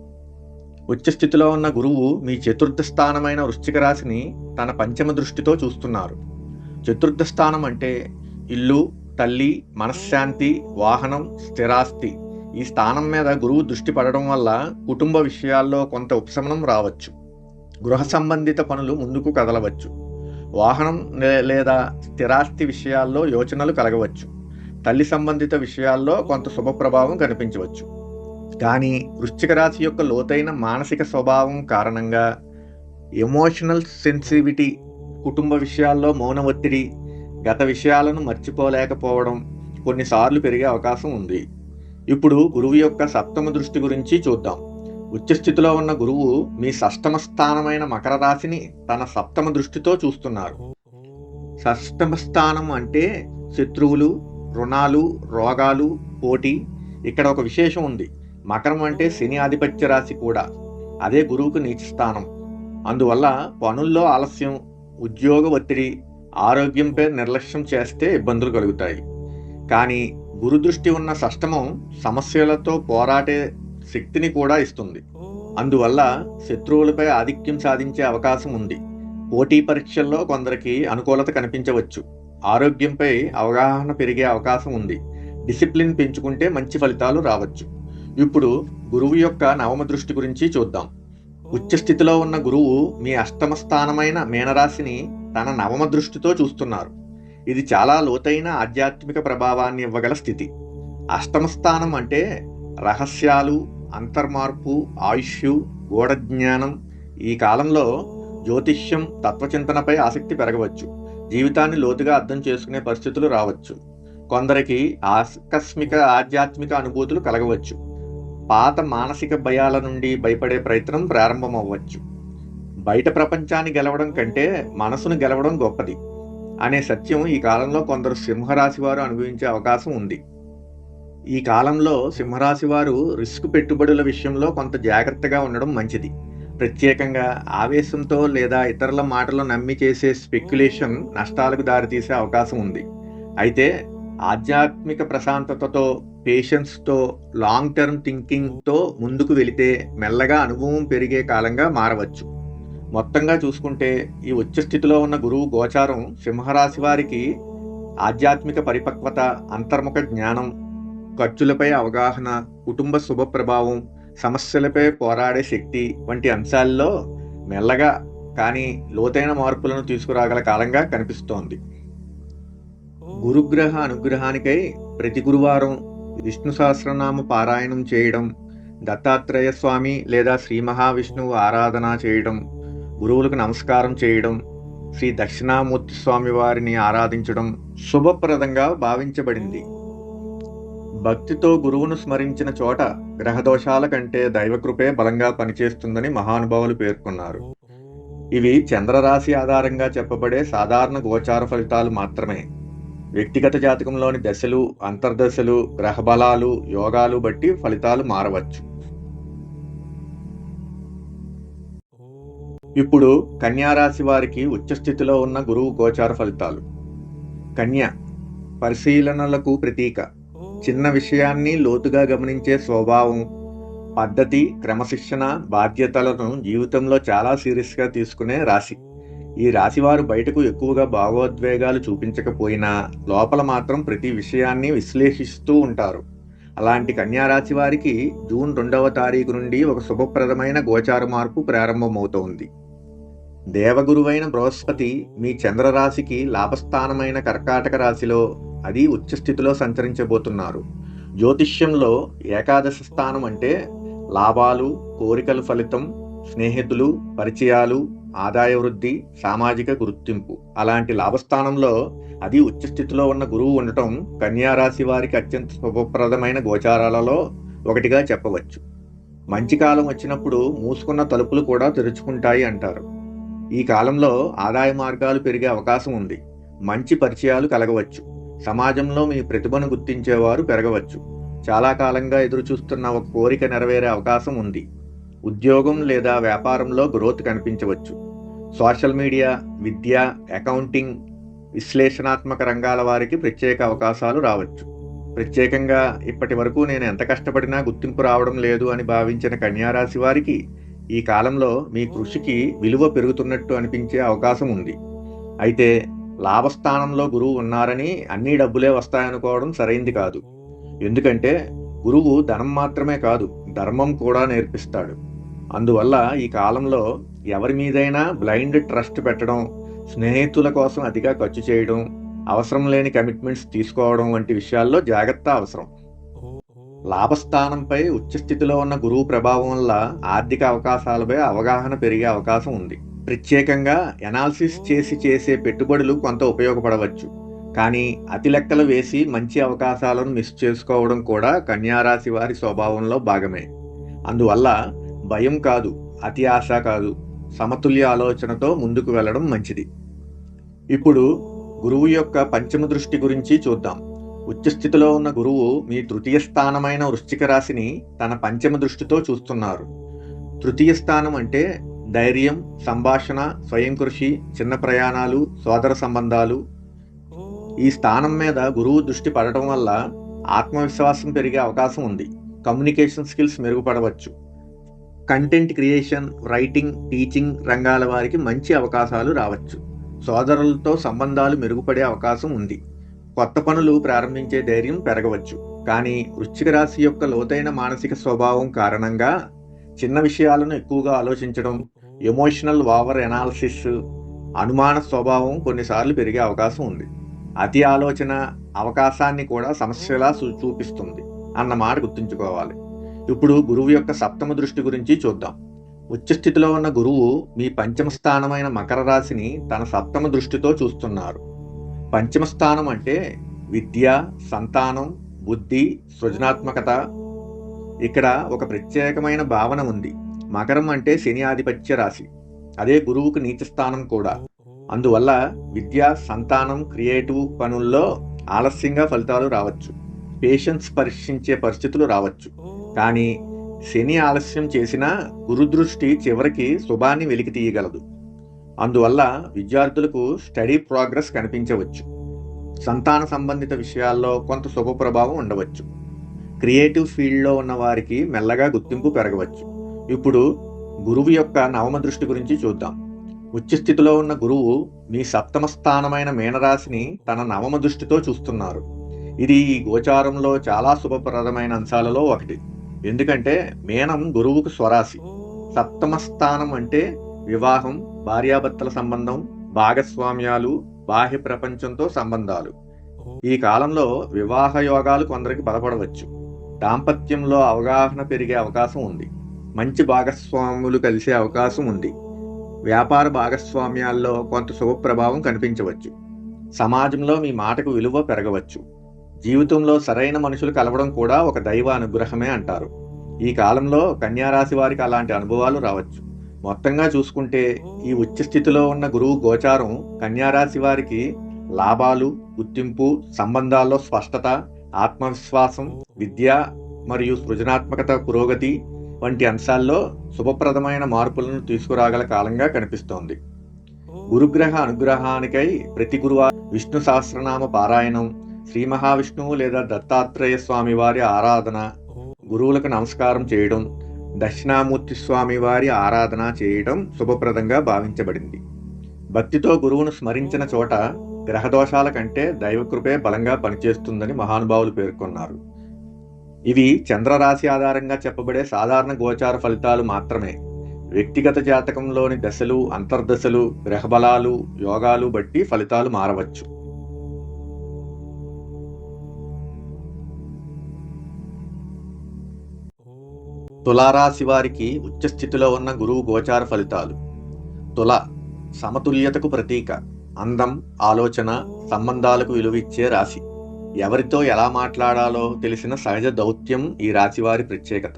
ఉచ్చస్థితిలో ఉన్న గురువు మీ చతుర్థ స్థానమైన వృశ్చిక రాశిని తన పంచమ దృష్టితో చూస్తున్నారు. చతుర్థ స్థానం అంటే ఇల్లు, తల్లి, మనశ్శాంతి, వాహనం, స్థిరాస్తి. ఈ స్థానం మీద గురువు దృష్టి పడడం వల్ల కుటుంబ విషయాల్లో కొంత ఉపశమనం రావచ్చు. గృహ సంబంధిత పనులు ముందుకు కదలవచ్చు. వాహనం లేదా స్థిరాస్తి విషయాల్లో యోచనలు కలగవచ్చు. తల్లి సంబంధిత విషయాల్లో కొంత శుభ ప్రభావం కనిపించవచ్చు. కానీ వృశ్చిక రాశి యొక్క లోతైన మానసిక స్వభావం కారణంగా ఎమోషనల్ సెన్సిటివిటీ, కుటుంబ విషయాల్లో మౌన ఒత్తిడి, గత విషయాలను మర్చిపోలేకపోవడం కొన్నిసార్లు పెరిగే అవకాశం ఉంది. ఇప్పుడు గురువు యొక్క సప్తమ దృష్టి గురించి చూద్దాం. ఉచ్చస్థితిలో ఉన్న గురువు మీ షష్టమ స్థానమైన మకర రాశిని తన సప్తమ దృష్టితో చూస్తున్నారు. షష్టమ స్థానం అంటే శత్రువులు, రుణాలు, రోగాలు, పోటీ. ఇక్కడ ఒక విశేషం ఉంది. మకరం అంటే శని ఆధిపత్య రాశి కూడా. అదే గురువుకు నీచ స్థానం. అందువల్ల పనుల్లో ఆలస్యం, ఉద్యోగ ఒత్తిడి, ఆరోగ్యంపై నిర్లక్ష్యం చేస్తే ఇబ్బందులు కలుగుతాయి. కానీ గురుదృష్టి ఉన్న షష్టమం సమస్యలతో పోరాడే శక్తిని కూడా ఇస్తుంది. అందువల్ల శత్రువులపై ఆధిక్యం సాధించే అవకాశం ఉంది. పోటీ పరీక్షల్లో కొందరికి అనుకూలత కనిపించవచ్చు. ఆరోగ్యంపై అవగాహన పెరిగే అవకాశం ఉంది. డిసిప్లిన్ పెంచుకుంటే మంచి ఫలితాలు రావచ్చు. ఇప్పుడు గురువు యొక్క నవమ దృష్టి గురించి చూద్దాం. ఉచ్చస్థితిలో ఉన్న గురువు మీ అష్టమ స్థానమైన మీనరాశిని తన నవమ దృష్టితో చూస్తున్నారు. ఇది చాలా లోతైన ఆధ్యాత్మిక ప్రభావాన్ని ఇవ్వగల స్థితి. అష్టమ స్థానం అంటే రహస్యాలు, అంతర్మార్పు, ఆయుష్యు, గూఢజ్ఞానం. ఈ కాలంలో జ్యోతిష్యం, తత్వచింతనపై ఆసక్తి పెరగవచ్చు. జీవితాన్ని లోతుగా అర్థం చేసుకునే పరిస్థితులు రావచ్చు. కొందరికి ఆకస్మిక ఆధ్యాత్మిక అనుభూతులు కలగవచ్చు. పాత మానసిక భయాల నుండి భయపడే ప్రయత్నం ప్రారంభమవ్వచ్చు. బయట ప్రపంచాన్ని గెలవడం కంటే మనసును గెలవడం గొప్పది అనే సత్యం ఈ కాలంలో కొందరు సింహరాశి వారు అనుభవించే అవకాశం ఉంది. ఈ కాలంలో సింహరాశి వారు రిస్క్ పెట్టుబడుల విషయంలో కొంత జాగ్రత్తగా ఉండడం మంచిది. ప్రత్యేకంగా ఆవేశంతో లేదా ఇతరుల మాటలు నమ్మి చేసే స్పెక్యులేషన్ నష్టాలకు దారితీసే అవకాశం ఉంది. అయితే ఆధ్యాత్మిక ప్రశాంతతతో, పేషెన్స్తో, లాంగ్ టర్మ్ థింకింగ్తో ముందుకు వెళితే మెల్లగా అనుభవం పెరిగే కాలంగా మారవచ్చు. మొత్తంగా చూసుకుంటే ఈ ఉచ్చస్థితిలో ఉన్న గురువు గోచారం సింహరాశి వారికి ఆధ్యాత్మిక పరిపక్వత, అంతర్ముఖ జ్ఞానం, ఖర్చులపై అవగాహన, కుటుంబ శుభ ప్రభావం, సమస్యలపై పోరాడే శక్తి వంటి అంశాల్లో మెల్లగా కానీ లోతైన మార్పులను తీసుకురాగల కాలంగా కనిపిస్తోంది. గురుగ్రహ అనుగ్రహానికై ప్రతి గురువారం విష్ణు సహస్రనామ పారాయణం చేయడం, దత్తాత్రేయ స్వామి లేదా శ్రీ మహావిష్ణువు ఆరాధన చేయడం, గురువులకు నమస్కారం చేయడం, శ్రీ దక్షిణామూర్తి స్వామి వారిని ఆరాధించడం శుభప్రదంగా భావించబడింది. భక్తితో గురువును స్మరించిన చోట గ్రహదోషాల కంటే దైవకృపే బలంగా పనిచేస్తుందని మహానుభావులు పేర్కొన్నారు. ఇవి చంద్రరాశి ఆధారంగా చెప్పబడే సాధారణ గోచార ఫలితాలు మాత్రమే. వ్యక్తిగత జాతకంలోని దశలు, అంతర్దశలు, గ్రహబలాలు, యోగాలు బట్టి ఫలితాలు మారవచ్చు. ఇప్పుడు కన్యారాశి వారికి ఉచ్చస్థితిలో ఉన్న గురువు గోచార ఫలితాలు. కన్య పరిశీలనలకు ప్రతీక. చిన్న విషయాన్ని లోతుగా గమనించే స్వభావం, పద్ధతి, క్రమశిక్షణ, బాధ్యతలను జీవితంలో చాలా సీరియస్గా తీసుకునే రాశి. ఈ రాశివారు బయటకు ఎక్కువగా భావోద్వేగాలు చూపించకపోయినా లోపల మాత్రం ప్రతి విషయాన్ని విశ్లేషిస్తూ ఉంటారు. అలాంటి కన్యారాశి వారికి జూన్ 2వ తారీఖు నుండి ఒక శుభప్రదమైన గోచార మార్పు ప్రారంభమవుతోంది. దేవగురువైన బృహస్పతి మీ చంద్రరాశికి లాభస్థానమైన కర్కాటక రాశిలో, అది ఉచ్చస్థితిలో సంచరించబోతున్నారు. జ్యోతిష్యంలో ఏకాదశ స్థానం అంటే లాభాలు, కోరికల ఫలితం, స్నేహితులు, పరిచయాలు, ఆదాయ వృద్ధి, సామాజిక గుర్తింపు. అలాంటి లాభస్థానంలో అది ఉచ్చస్థితిలో ఉన్న గురువు ఉండటం కన్యారాశి వారికి అత్యంత శుభప్రదమైన గోచారాలలో ఒకటిగా చెప్పవచ్చు. మంచి కాలం వచ్చినప్పుడు మూసుకున్న తలుపులు కూడా తెరుచుకుంటాయి అంటారు. ఈ కాలంలో ఆదాయ మార్గాలు పెరిగే అవకాశం ఉంది. మంచి పరిచయాలు కలగవచ్చు. సమాజంలో మీ ప్రతిభను గుర్తించేవారు పెరగవచ్చు. చాలా కాలంగా ఎదురు చూస్తున్న ఒక కోరిక నెరవేరే అవకాశం ఉంది. ఉద్యోగం లేదా వ్యాపారంలో గ్రోత్ కనిపించవచ్చు. సోషల్ మీడియా, విద్య, అకౌంటింగ్, విశ్లేషణాత్మక రంగాల వారికి ప్రత్యేక అవకాశాలు రావచ్చు. ప్రత్యేకంగా ఇప్పటి వరకు నేను ఎంత కష్టపడినా గుర్తింపు రావడం లేదు అని భావించిన కన్యారాశి వారికి ఈ కాలంలో మీ కృషికి విలువ పెరుగుతున్నట్టు అనిపించే అవకాశం ఉంది. అయితే లాభస్థానంలో గురువు ఉన్నారని అన్ని డబ్బులే వస్తాయనుకోవడం సరైంది కాదు. ఎందుకంటే గురువు ధనం మాత్రమే కాదు, ధర్మం కూడా నేర్పిస్తాడు. అందువల్ల ఈ కాలంలో ఎవరి మీదైనా బ్లైండ్ ట్రస్ట్ పెట్టడం, స్నేహితుల కోసం అతిగా ఖర్చు చేయడం, అవసరం లేని కమిట్మెంట్స్ తీసుకోవడం వంటి విషయాల్లో జాగ్రత్త అవసరం. లాభస్థానంపై ఉచ్చస్థితిలో ఉన్న గురువు ప్రభావం వల్ల ఆర్థిక అవకాశాలపై అవగాహన పెరిగే అవకాశం ఉంది. ప్రత్యేకంగా ఎనాలిసిస్ చేసే పెట్టుబడులు కొంత ఉపయోగపడవచ్చు. కానీ అతి లెక్కలు వేసి మంచి అవకాశాలను మిస్ చేసుకోవడం కూడా కన్యారాశి వారి స్వభావంలో భాగమే. అందువల్ల భయం కాదు, అతి ఆశ కాదు, సమతుల్య ఆలోచనతో ముందుకు వెళ్ళడం మంచిది. ఇప్పుడు గురువు యొక్క పంచమ దృష్టి గురించి చూద్దాం. ఉచ్చస్థితిలో ఉన్న గురువు మీ తృతీయ స్థానమైన వృశ్చిక రాశిని తన పంచమ దృష్టితో చూస్తున్నారు. తృతీయ స్థానం అంటే ధైర్యం, సంభాషణ, స్వయం కృషి, చిన్న ప్రయాణాలు, సోదర సంబంధాలు. ఈ స్థానం మీద గురువు దృష్టి పడటం వల్ల ఆత్మవిశ్వాసం పెరిగే అవకాశం ఉంది. కమ్యూనికేషన్ స్కిల్స్ మెరుగుపడవచ్చు. కంటెంట్ క్రియేషన్, రైటింగ్, టీచింగ్ రంగాల వారికి మంచి అవకాశాలు రావచ్చు. సోదరులతో సంబంధాలు మెరుగుపడే అవకాశం ఉంది. కొత్త పనులు ప్రారంభించే ధైర్యం పెరగవచ్చు. కానీ వృశ్చిక రాశి యొక్క లోతైన మానసిక స్వభావం కారణంగా చిన్న విషయాలను ఎక్కువగా ఆలోచించడం, ఎమోషనల్ ఓవర్ ఎనాలిసిస్, అనుమాన స్వభావం కొన్నిసార్లు పెరిగే అవకాశం ఉంది. అతి ఆలోచన అవకాశాన్ని కూడా సమస్యలా చూపిస్తుంది అన్న మాట గుర్తుంచుకోవాలి. ఇప్పుడు గురువు యొక్క సప్తమ దృష్టి గురించి చూద్దాం. ఉచ్చస్థితిలో ఉన్న గురువు మీ పంచమ స్థానమైన మకర రాశిని తన సప్తమ దృష్టితో చూస్తున్నారు. పంచమ స్థానం అంటే విద్య, సంతానం, బుద్ధి, సృజనాత్మకత. ఇక్కడ ఒక ప్రత్యేకమైన భావన ఉంది. మకరం అంటే శని ఆధిపత్య రాశి, అదే గురువుకు నీచ స్థానం కూడా. అందువల్ల విద్య, సంతానం, క్రియేటివ్ పనుల్లో ఆలస్యంగా ఫలితాలు రావచ్చు. పేషెన్స్ పరీక్షించే పరిస్థితులు రావచ్చు. కానీ శని ఆలస్యం చేసినా గురుదృష్టి చివరికి శుభాన్ని వెలికి తీయగలదు. అందువల్ల విద్యార్థులకు స్టడీ ప్రోగ్రెస్ కనిపించవచ్చు. సంతాన సంబంధిత విషయాల్లో కొంత శుభ ప్రభావం ఉండవచ్చు. క్రియేటివ్ ఫీల్డ్లో ఉన్న వారికి మెల్లగా గుర్తింపు పెరగవచ్చు. ఇప్పుడు గురువు యొక్క నవమ దృష్టి గురించి చూద్దాం. ఉచ్చస్థితిలో ఉన్న గురువు మీ సప్తమ స్థానమైన మీనరాశిని తన నవమ దృష్టితో చూస్తున్నారు. ఇది ఈ గోచారంలో చాలా శుభప్రదమైన అంశాలలో ఒకటి. ఎందుకంటే మీనం గురువుకు స్వరాశి. సప్తమ స్థానం అంటే వివాహం, భార్యాభర్తల సంబంధం, భాగస్వామ్యాలు, బాహ్య ప్రపంచంతో సంబంధాలు. ఈ కాలంలో వివాహ యోగాలు కొందరికి బలపడవచ్చు. దాంపత్యంలో అవగాహన పెరిగే అవకాశం ఉంది. మంచి భాగస్వాములు కలిసే అవకాశం ఉంది. వ్యాపార భాగస్వామ్యాల్లో కొంత శుభ ప్రభావం కనిపించవచ్చు. సమాజంలో మీ మాటకు విలువ పెరగవచ్చు. జీవితంలో సరైన మనుషులు కలవడం కూడా ఒక దైవ అనుగ్రహమే అంటారు. ఈ కాలంలో కన్యారాశి వారికి అలాంటి అనుభవాలు రావచ్చు. మొత్తంగా చూసుకుంటే ఈ ఉచ్చస్థితిలో ఉన్న గురువు గోచారం కన్యారాశి వారికి లాభాలు, గుర్తింపు, సంబంధాల్లో స్పష్టత, ఆత్మవిశ్వాసం, విద్య మరియు సృజనాత్మకత పురోగతి వంటి అంశాల్లో శుభప్రదమైన మార్పులను తీసుకురాగల కాలంగా కనిపిస్తోంది. గురుగ్రహ అనుగ్రహానికై ప్రతి గురువారం విష్ణు సహస్రనామ పారాయణం, శ్రీ మహావిష్ణువు లేదా దత్తాత్రేయ స్వామి వారి ఆరాధన, గురువులకు నమస్కారం చేయడం, దక్షిణామూర్తి స్వామి వారి ఆరాధన చేయడం శుభప్రదంగా భావించబడింది. భక్తితో గురువును స్మరించిన చోట గ్రహదోషాల కంటే దైవకృపే బలంగా పనిచేస్తుందని మహానుభావులు పేర్కొన్నారు. ఇవి చంద్రరాశి ఆధారంగా చెప్పబడే సాధారణ గోచార ఫలితాలు మాత్రమే. వ్యక్తిగత జాతకంలోని దశలు, అంతర్దశలు, గ్రహబలాలు, యోగాలు బట్టి ఫలితాలు మారవచ్చు. తులారాశి వారికి ఉచ్చస్థితిలో ఉన్న గురువు గోచార ఫలితాలు. తుల సమతుల్యతకు ప్రతీక. అందం, ఆలోచన, సంబంధాలకు విలువిచ్చే రాశి. ఎవరితో ఎలా మాట్లాడాలో తెలిసిన సహజ దౌత్యం ఈ రాశి వారి ప్రత్యేకత.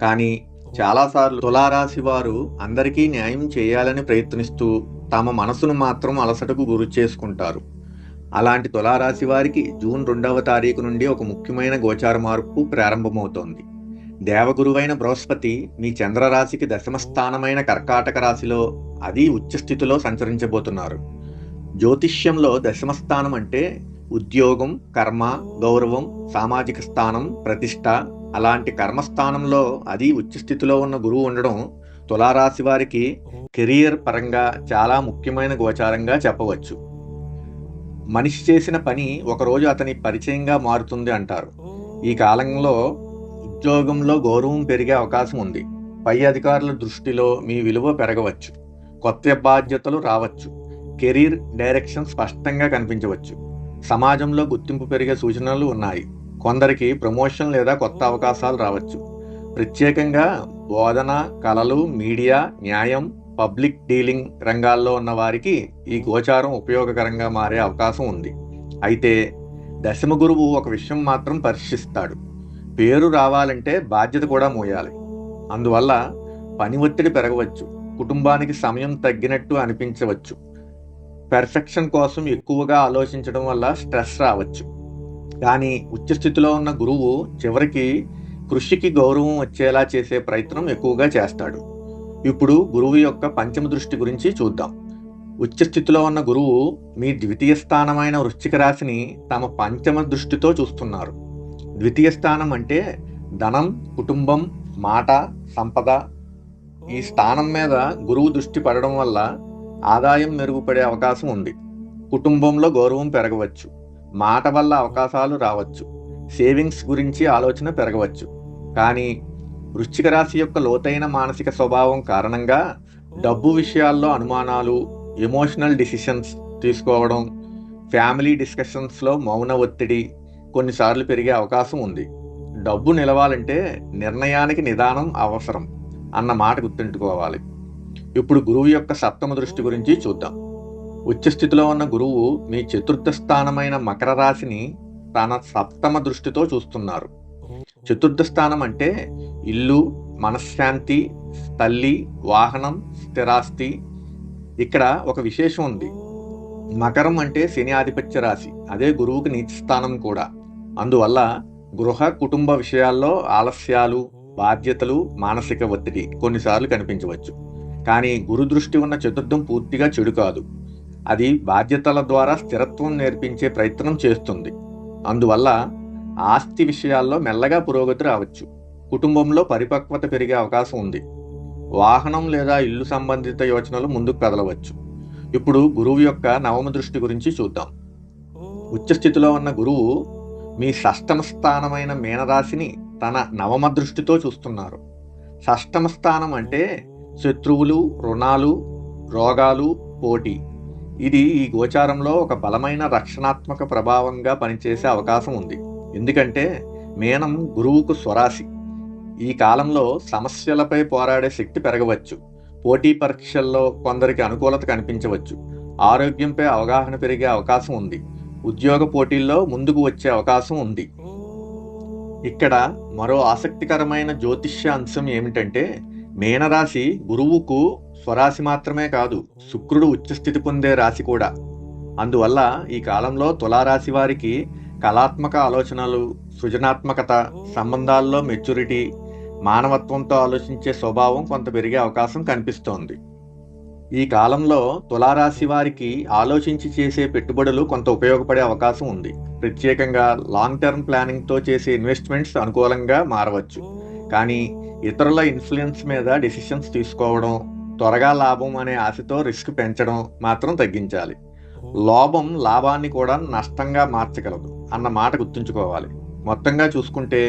కానీ చాలాసార్లు తులారాశి వారు అందరికీ న్యాయం చేయాలని ప్రయత్నిస్తూ తమ మనసును మాత్రం అలసటకు గురి చేసుకుంటారు. అలాంటి తులారాశి వారికి జూన్ 2వ తారీఖు నుండి ఒక ముఖ్యమైన గోచార మార్పు ప్రారంభమవుతోంది. దేవగురువైన బృహస్పతి మీ చంద్రరాశికి దశమ స్థానమైన కర్కాటక రాశిలో, అది ఉచ్చస్థితిలో సంచరించబోతున్నారు. జ్యోతిష్యంలో దశమ స్థానం అంటే ఉద్యోగం, కర్మ, గౌరవం, సామాజిక స్థానం, ప్రతిష్ట. అలాంటి కర్మస్థానంలో అది ఉచ్చస్థితిలో ఉన్న గురువు ఉండడం తులారాశి వారికి కెరియర్ పరంగా చాలా ముఖ్యమైన గోచారంగా చెప్పవచ్చు. మనిషి చేసిన పని ఒకరోజు అతని పరిచయంగా మారుతుంది అంటారు. ఈ కాలంలో ఉద్యోగంలో గౌరవం పెరిగే అవకాశం ఉంది. పై అధికారుల దృష్టిలో మీ విలువ పెరగవచ్చు. కొత్త బాధ్యతలు రావచ్చు. కెరీర్ డైరెక్షన్ స్పష్టంగా కనిపించవచ్చు. సమాజంలో గుర్తింపు పెరిగే సూచనలు ఉన్నాయి. కొందరికి ప్రమోషన్ లేదా కొత్త అవకాశాలు రావచ్చు. ప్రత్యేకంగా బోధన, కళలు, మీడియా, న్యాయం, పబ్లిక్ డీలింగ్ రంగాల్లో ఉన్న వారికి ఈ గోచారం ఉపయోగకరంగా మారే అవకాశం ఉంది. అయితే దశమ గురువు ఒక విషయం మాత్రం పరీక్షిస్తాడు. పేరు రావాలంటే బాధ్యత కూడా మోయాలి. అందువల్ల పని ఒత్తిడి పెరగవచ్చు. కుటుంబానికి సమయం తగ్గినట్టు అనిపించవచ్చు. పెర్ఫెక్షన్ కోసం ఎక్కువగా ఆలోచించడం వల్ల స్ట్రెస్ రావచ్చు. కానీ ఉచ్చస్థితిలో ఉన్న గురువు చివరికి కృషికి గౌరవం వచ్చేలా చేసే ప్రయత్నం ఎక్కువగా చేస్తాడు. ఇప్పుడు గురువు యొక్క పంచమ దృష్టి గురించి చూద్దాం. ఉచ్చ స్థితిలో ఉన్న గురువు మీ ద్వితీయ స్థానమైన వృశ్చిక రాశిని తమ పంచమ దృష్టితో చూస్తున్నారు. ద్వితీయ స్థానం అంటే ధనం, కుటుంబం, మాట, సంపద. ఈ స్థానం మీద గురువు దృష్టి పడడం వల్ల ఆదాయం మెరుగుపడే అవకాశం ఉంది. కుటుంబంలో గౌరవం పెరగవచ్చు. మాట వల్ల అవకాశాలు రావచ్చు. సేవింగ్స్ గురించి ఆలోచన పెరగవచ్చు. కానీ వృశ్చిక రాశి యొక్క లోతైన మానసిక స్వభావం కారణంగా డబ్బు విషయాల్లో అనుమానాలు, ఎమోషనల్ డిసిషన్స్ తీసుకోవడం, ఫ్యామిలీ డిస్కషన్స్లో మౌన ఒత్తిడి కొన్నిసార్లు పెరిగే అవకాశం ఉంది. డబ్బు నిలవాలంటే నిర్ణయానికి నిదానం అవసరం అన్న మాట గుర్తుంచుకోవాలి. ఇప్పుడు గురువు యొక్క సప్తమ దృష్టి గురించి చూద్దాం. ఉచ్చస్థితిలో ఉన్న గురువు మీ చతుర్థ స్థానమైన మకర రాశిని తన సప్తమ దృష్టితో చూస్తున్నారు. చతుర్థ స్థానం అంటే ఇల్లు, మనశ్శాంతి, తల్లి, వాహనం, స్థిరాస్తి. ఇక్కడ ఒక విశేషం ఉంది. మకరం అంటే శని ఆధిపత్య రాశి, అదే గురువుకి నీచ స్థానం కూడా. అందువల్ల గృహ, కుటుంబ విషయాల్లో ఆలస్యాలు, బాధ్యతలు, మానసిక ఒత్తిడి కొన్నిసార్లు కనిపించవచ్చు. కానీ గురు దృష్టి ఉన్న చతుర్థం పూర్తిగా చెడు కాదు. అది బాధ్యతల ద్వారా స్థిరత్వం నేర్పించే ప్రయత్నం చేస్తుంది. అందువల్ల ఆస్తి విషయాల్లో మెల్లగా పురోగతి రావచ్చు. కుటుంబంలో పరిపక్వత పెరిగే అవకాశం ఉంది. వాహనం లేదా ఇల్లు సంబంధిత యోచనలు ముందుకు కదలవచ్చు. ఇప్పుడు గురువు యొక్క నవమ దృష్టి గురించి చూద్దాం. ఉచ్చస్థితిలో ఉన్న గురువు మీ షష్టమ స్థానమైన మీనరాశిని తన నవమ దృష్టితో చూస్తున్నారు. షష్టమ స్థానం అంటే శత్రువులు, రుణాలు, రోగాలు, పోటీ. ఇది ఈ గోచారంలో ఒక బలమైన రక్షణాత్మక ప్రభావంగా పనిచేసే అవకాశం ఉంది. ఎందుకంటే మీనం గురువుకు స్వరాశి. ఈ కాలంలో సమస్యలపై పోరాడే శక్తి పెరగవచ్చు. పోటీ పరీక్షల్లో కొందరికి అనుకూలత కనిపించవచ్చు. ఆరోగ్యంపై అవగాహన పెరిగే అవకాశం ఉంది. ఉద్యోగ పోటీల్లో ముందుకు వచ్చే అవకాశం ఉంది. ఇక్కడ మరో ఆసక్తికరమైన జ్యోతిష్య అంశం ఏమిటంటే మీనరాశి గురువుకు స్వరాశి మాత్రమే కాదు, శుక్రుడు ఉచ్చస్థితి పొందే రాశి కూడా. అందువల్ల ఈ కాలంలో తులారాశి వారికి కళాత్మక ఆలోచనలు, సృజనాత్మకత, సంబంధాల్లో మెచ్యూరిటీ, మానవత్వంతో ఆలోచించే స్వభావం కొంత పెరిగే అవకాశం కనిపిస్తోంది. ఈ కాలంలో తులారాశి వారికి ఆలోచించి చేసే పెట్టుబడులు కొంత ఉపయోగపడే అవకాశం ఉంది. ప్రత్యేకంగా లాంగ్ టర్మ్ ప్లానింగ్తో చేసే ఇన్వెస్ట్మెంట్స్ అనుకూలంగా మారవచ్చు. కానీ ఇతరుల ఇన్ఫ్లుయెన్స్ మీద డెసిషన్స్ తీసుకోవడం, త్వరగా లాభం అనే ఆశతో రిస్క్ పెంచడం మాత్రం తగ్గించాలి. లోభం లాభాన్ని కూడా నష్టంగా మార్చగలదు అన్న మాట గుర్తుంచుకోవాలి. మొత్తంగా చూసుకుంటే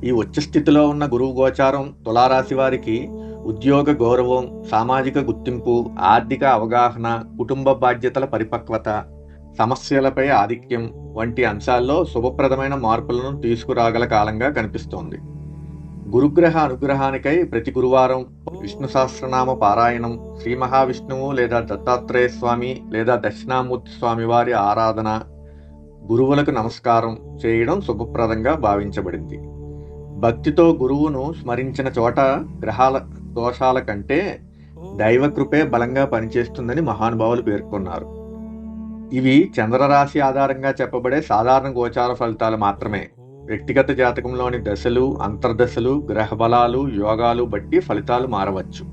ఈ ఉచ్చస్థితిలో ఉన్న గురువు గోచారం తులారాశి వారికి ఉద్యోగ గౌరవం, సామాజిక గుర్తింపు, ఆర్థిక అవగాహన, కుటుంబ బాధ్యతల పరిపక్వత, సమస్యలపై ఆధిక్యం వంటి అంశాల్లో శుభప్రదమైన మార్పులను తీసుకురాగల కాలంగా కనిపిస్తోంది. గురుగ్రహ అనుగ్రహానికై ప్రతి గురువారం విష్ణు సహస్రనామ పారాయణం, శ్రీ మహావిష్ణువు లేదా దత్తాత్రేయ స్వామి లేదా దక్షిణామూర్తి స్వామి వారి ఆరాధన, గురువులకు నమస్కారం చేయడం శుభప్రదంగా భావించబడింది. భక్తితో గురువును స్మరించిన చోట గ్రహాల దోషాల కంటే దైవకృపే బలంగా పనిచేస్తుందని మహానుభావులు పేర్కొన్నారు. ఇవి చంద్రరాశి ఆధారంగా చెప్పబడే సాధారణ గోచార ఫలితాలు మాత్రమే. వ్యక్తిగత జాతకంలోని దశలు, అంతర్దశలు, గ్రహ బలాలు, యోగాలు బట్టి ఫలితాలు మారవచ్చు.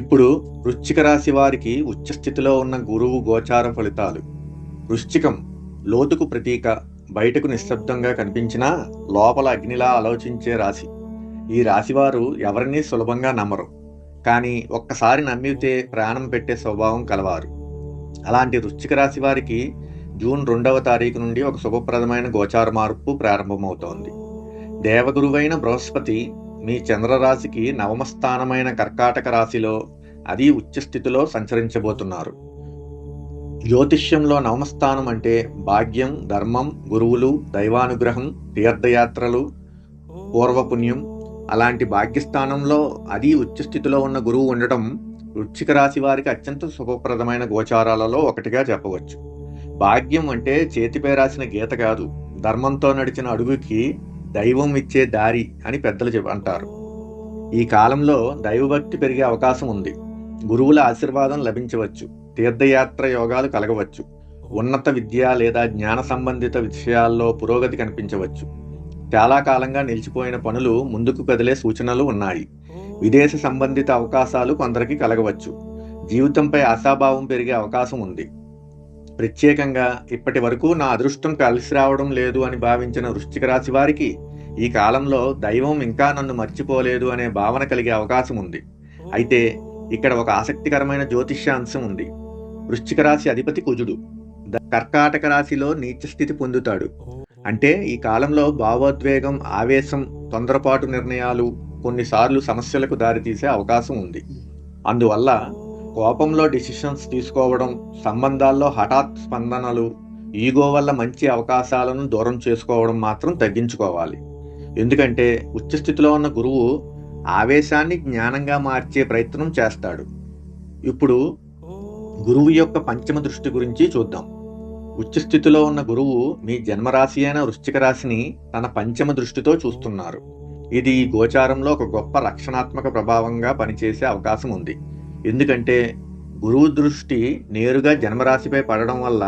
ఇప్పుడు వృశ్చిక రాశి వారికి ఉచ్చస్థితిలో ఉన్న గురువు గోచార ఫలితాలు. వృశ్చికం లోతుకు ప్రతీక. బయటకు నిశ్శబ్దంగా కనిపించినా లోపల అగ్నిలా ఆలోచించే రాశి. ఈ రాశివారు ఎవరినీ సులభంగా నమ్మరు. కానీ ఒక్కసారి నమ్మితే ప్రాణం పెట్టే స్వభావం కలవారు. అలాంటి వృశ్చిక రాశి వారికి జూన్ 2వ తారీఖు నుండి ఒక శుభప్రదమైన గోచార మార్పు ప్రారంభమవుతోంది. దేవగురువైన బృహస్పతి మీ చంద్రరాశికి నవమ స్థానమైన కర్కాటక రాశిలో, అది ఉచ్చస్థితిలో సంచరించబోతున్నారు. జ్యోతిష్యంలో నవమస్థానం అంటే భాగ్యం, ధర్మం, గురువులు, దైవానుగ్రహం, తీర్థయాత్రలు, పూర్వపుణ్యం. అలాంటి భాగ్యస్థానంలో అది ఉచ్చస్థితిలో ఉన్న గురువు ఉండటం వృశ్చిక రాశి వారికి అత్యంత శుభప్రదమైన గోచారాలలో ఒకటిగా చెప్పవచ్చు. భాగ్యం అంటే చేతిపై రాసిన గీత కాదు, ధర్మంతో నడిచిన అడుగుకి దైవం ఇచ్చే దారి అని పెద్దలు అంటారు. ఈ కాలంలో దైవభక్తి పెరిగే అవకాశం ఉంది. గురువుల ఆశీర్వాదం లభించవచ్చు. తీర్థయాత్ర యోగాలు కలగవచ్చు. ఉన్నత విద్య లేదా జ్ఞాన సంబంధిత విషయాల్లో పురోగతి కనిపించవచ్చు. చాలా కాలంగా నిలిచిపోయిన పనులు ముందుకు కదిలే సూచనలు ఉన్నాయి. విదేశ సంబంధిత అవకాశాలు కొందరికి కలగవచ్చు. జీవితంపై ఆశాభావం పెరిగే అవకాశం ఉంది. ప్రత్యేకంగా ఇప్పటి వరకు నా అదృష్టం కలిసి రావడం లేదు అని భావించిన వృశ్చిక రాశి వారికి ఈ కాలంలో దైవం ఇంకా నన్ను మర్చిపోలేదు అనే భావన కలిగే అవకాశం ఉంది. అయితే ఇక్కడ ఒక ఆసక్తికరమైన జ్యోతిష్య అంశం ఉంది. వృశ్చిక రాశి అధిపతి కుజుడు కర్కాటక రాశిలో నీచ స్థితి పొందుతాడు. అంటే ఈ కాలంలో భావోద్వేగం, ఆవేశం, తొందరపాటు నిర్ణయాలు కొన్నిసార్లు సమస్యలకు దారితీసే అవకాశం ఉంది. అందువల్ల కోపంలో డిసిషన్స్ తీసుకోవడం, సంబంధాల్లో హఠాత్ స్పందనలు, ఈగో వల్ల మంచి అవకాశాలను దూరం చేసుకోవడం మాత్రం తగ్గించుకోవాలి. ఎందుకంటే ఉచ్చస్థితిలో ఉన్న గురువు ఆవేశాన్ని జ్ఞానంగా మార్చే ప్రయత్నం చేస్తాడు. ఇప్పుడు గురువు యొక్క పంచమ దృష్టి గురించి చూద్దాం. ఉచ్చస్థితిలో ఉన్న గురువు మీ జన్మరాశి అయిన వృశ్చిక రాశిని తన పంచమ దృష్టితో చూస్తున్నారు. ఇది ఈ గోచారంలో ఒక గొప్ప రక్షణాత్మక ప్రభావంగా పనిచేసే అవకాశం ఉంది. ఎందుకంటే గురువు దృష్టి నేరుగా జన్మరాశిపై పడడం వల్ల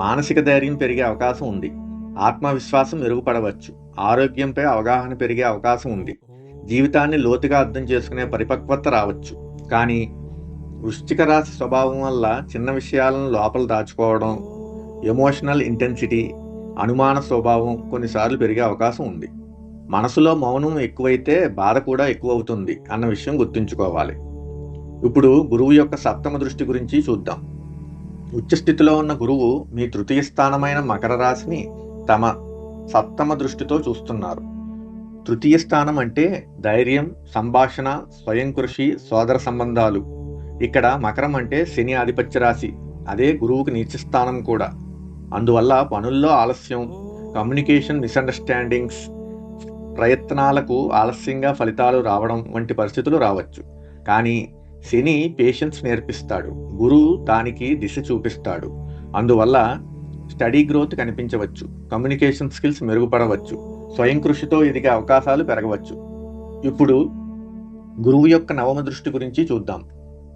మానసిక ధైర్యం పెరిగే అవకాశం ఉంది. ఆత్మవిశ్వాసం మెరుగుపడవచ్చు. ఆరోగ్యంపై అవగాహన పెరిగే అవకాశం ఉంది. జీవితాన్ని లోతుగా అర్థం చేసుకునే పరిపక్వత రావచ్చు. కానీ వృశ్చిక రాశి స్వభావం వల్ల చిన్న విషయాలను లోపల దాచుకోవడం, ఎమోషనల్ ఇంటెన్సిటీ, అనుమాన స్వభావం కొన్నిసార్లు పెరిగే అవకాశం ఉంది. మనసులో మౌనం ఎక్కువైతే బాధ కూడా ఎక్కువ అవుతుంది అన్న విషయం గుర్తుంచుకోవాలి. ఇప్పుడు గురువు యొక్క సప్తమ దృష్టి గురించి చూద్దాం. ఉచ్చస్థితిలో ఉన్న గురువు మీ తృతీయ స్థానమైన మకర రాశిని తమ సప్తమ దృష్టితో చూస్తున్నారు. తృతీయ స్థానం అంటే ధైర్యం, సంభాషణ, స్వయం కృషి, సోదర సంబంధాలు. ఇక్కడ మకరం అంటే శని ఆధిపత్య రాశి, అదే గురువుకి నీచ స్థానం కూడా. అందువల్ల పనుల్లో ఆలస్యం, కమ్యూనికేషన్ మిస్అండర్స్టాండింగ్స్, ప్రయత్నాలకు ఆలస్యంగా ఫలితాలు రావడం వంటి పరిస్థితులు రావచ్చు. కానీ శని పేషెన్స్ నేర్పిస్తాడు, గురువు దానికి దిశ చూపిస్తాడు. అందువల్ల స్టడీ గ్రోత్ కనిపించవచ్చు, కమ్యూనికేషన్ స్కిల్స్ మెరుగుపడవచ్చు, స్వయం కృషితో ఎదిగే అవకాశాలు పెరగవచ్చు. ఇప్పుడు గురువు యొక్క నవమ దృష్టి గురించి చూద్దాం.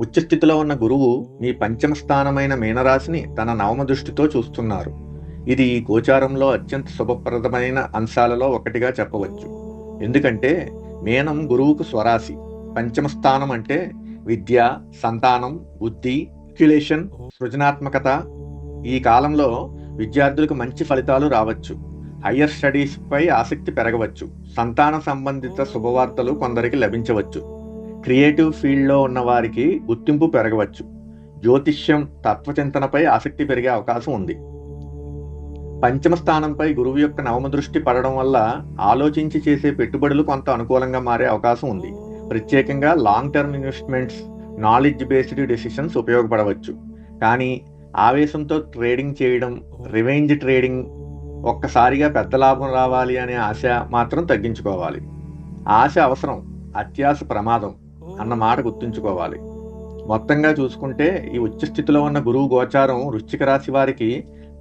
ఉచ్చస్థితిలో ఉన్న గురువు మీ పంచమ స్థానమైన మీనరాశిని తన నవమ దృష్టితో చూస్తున్నారు. ఇది ఈ గోచారంలో అత్యంత శుభప్రదమైన అంశాలలో ఒకటిగా చెప్పవచ్చు. ఎందుకంటే మీనం గురువుకు స్వరాశి. పంచమ స్థానం అంటే విద్య, సంతానం, బుద్ధి, క్యులేషన్, సృజనాత్మకత. ఈ కాలంలో విద్యార్థులకు మంచి ఫలితాలు రావచ్చు. హయ్యర్ స్టడీస్ పై ఆసక్తి పెరగవచ్చు. సంతాన సంబంధిత శుభవార్తలు కొందరికి లభించవచ్చు. క్రియేటివ్ ఫీల్డ్లో ఉన్న వారికి గుర్తింపు పెరగవచ్చు. జ్యోతిష్యం, తత్వచింతనపై ఆసక్తి పెరిగే అవకాశం ఉంది. పంచమ స్థానంపై గురువు యొక్క నవమ దృష్టి పడడం వల్ల ఆలోచించి చేసే పెట్టుబడులు కొంత అనుకూలంగా మారే అవకాశం ఉంది. ప్రత్యేకంగా long term investments, knowledge based decisions ఉపయోగపడవచ్చు. కానీ ఆవేశంతో ట్రేడింగ్ చేయడం, రివెంజ్ ట్రేడింగ్, ఒక్కసారిగా పెద్ద లాభం రావాలి అనే ఆశ మాత్రం తగ్గించుకోవాలి. ఆశ అవసరం, అత్యాశ ప్రమాదం అన్న మాట గుర్తుంచుకోవాలి. మొత్తంగా చూసుకుంటే ఈ ఉచ్చస్థితిలో ఉన్న గురువు గోచారం వృశ్చిక రాశి వారికి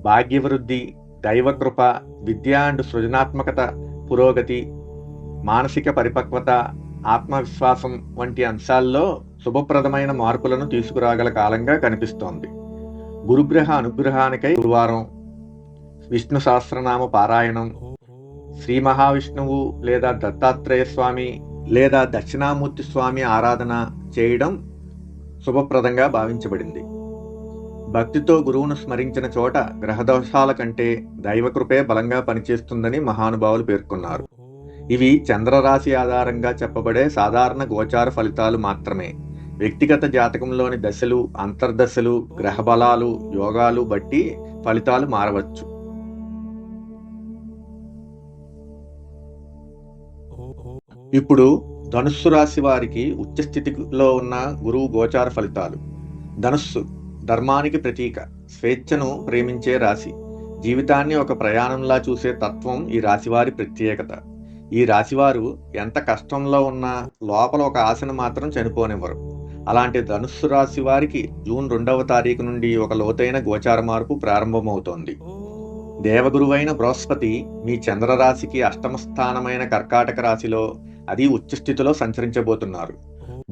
భాగ్యవృద్ధి, దైవకృప, విద్య అండ్ సృజనాత్మకత, పురోగతి, మానసిక పరిపక్వత, ఆత్మవిశ్వాసం వంటి అంశాల్లో శుభప్రదమైన మార్పులను తీసుకురాగల కాలంగా కనిపిస్తోంది. గురుగ్రహ అనుగ్రహానికై గురువారం విష్ణు సహస్రనామ పారాయణం, శ్రీ మహావిష్ణువు లేదా దత్తాత్రేయ స్వామి లేదా దక్షిణామూర్తి స్వామి ఆరాధన చేయడం శుభప్రదంగా భావించబడింది. భక్తితో గురువును స్మరించిన చోట గ్రహదోషాల కంటే దైవకృపే బలంగా పనిచేస్తుందని మహానుభావులు పేర్కొన్నారు. ఇవి చంద్రరాశి ఆధారంగా చెప్పబడే సాధారణ గోచార ఫలితాలు మాత్రమే. వ్యక్తిగత జాతకంలోని దశలు, అంతర్దశలు, గ్రహబలాలు, యోగాలు బట్టి ఫలితాలు మారవచ్చు. ఇప్పుడు ధనుస్సు రాశి వారికి ఉచ్చస్థితిలో ఉన్న గురువు గోచార ఫలితాలు. ధనుస్సు ధర్మానికి ప్రతీక, స్వేచ్ఛను ప్రేమించే రాశి. జీవితాన్ని ఒక ప్రయాణంలా చూసే తత్వం ఈ రాశివారి ప్రత్యేకత. ఈ రాశివారు ఎంత కష్టంలో ఉన్నా లోపల ఒక ఆశను మాత్రం చనిపోనివ్వరు. అలాంటి ధనుస్సు రాశి వారికి జూన్ 2వ తారీఖు నుండి ఒక లోతైన గోచార మార్పు ప్రారంభమవుతోంది. దేవగురువైన బృహస్పతి మీ చంద్రరాశికి అష్టమ స్థానమైన కర్కాటక రాశిలో, అది ఉచ్చస్థితిలో సంచరించబోతున్నారు.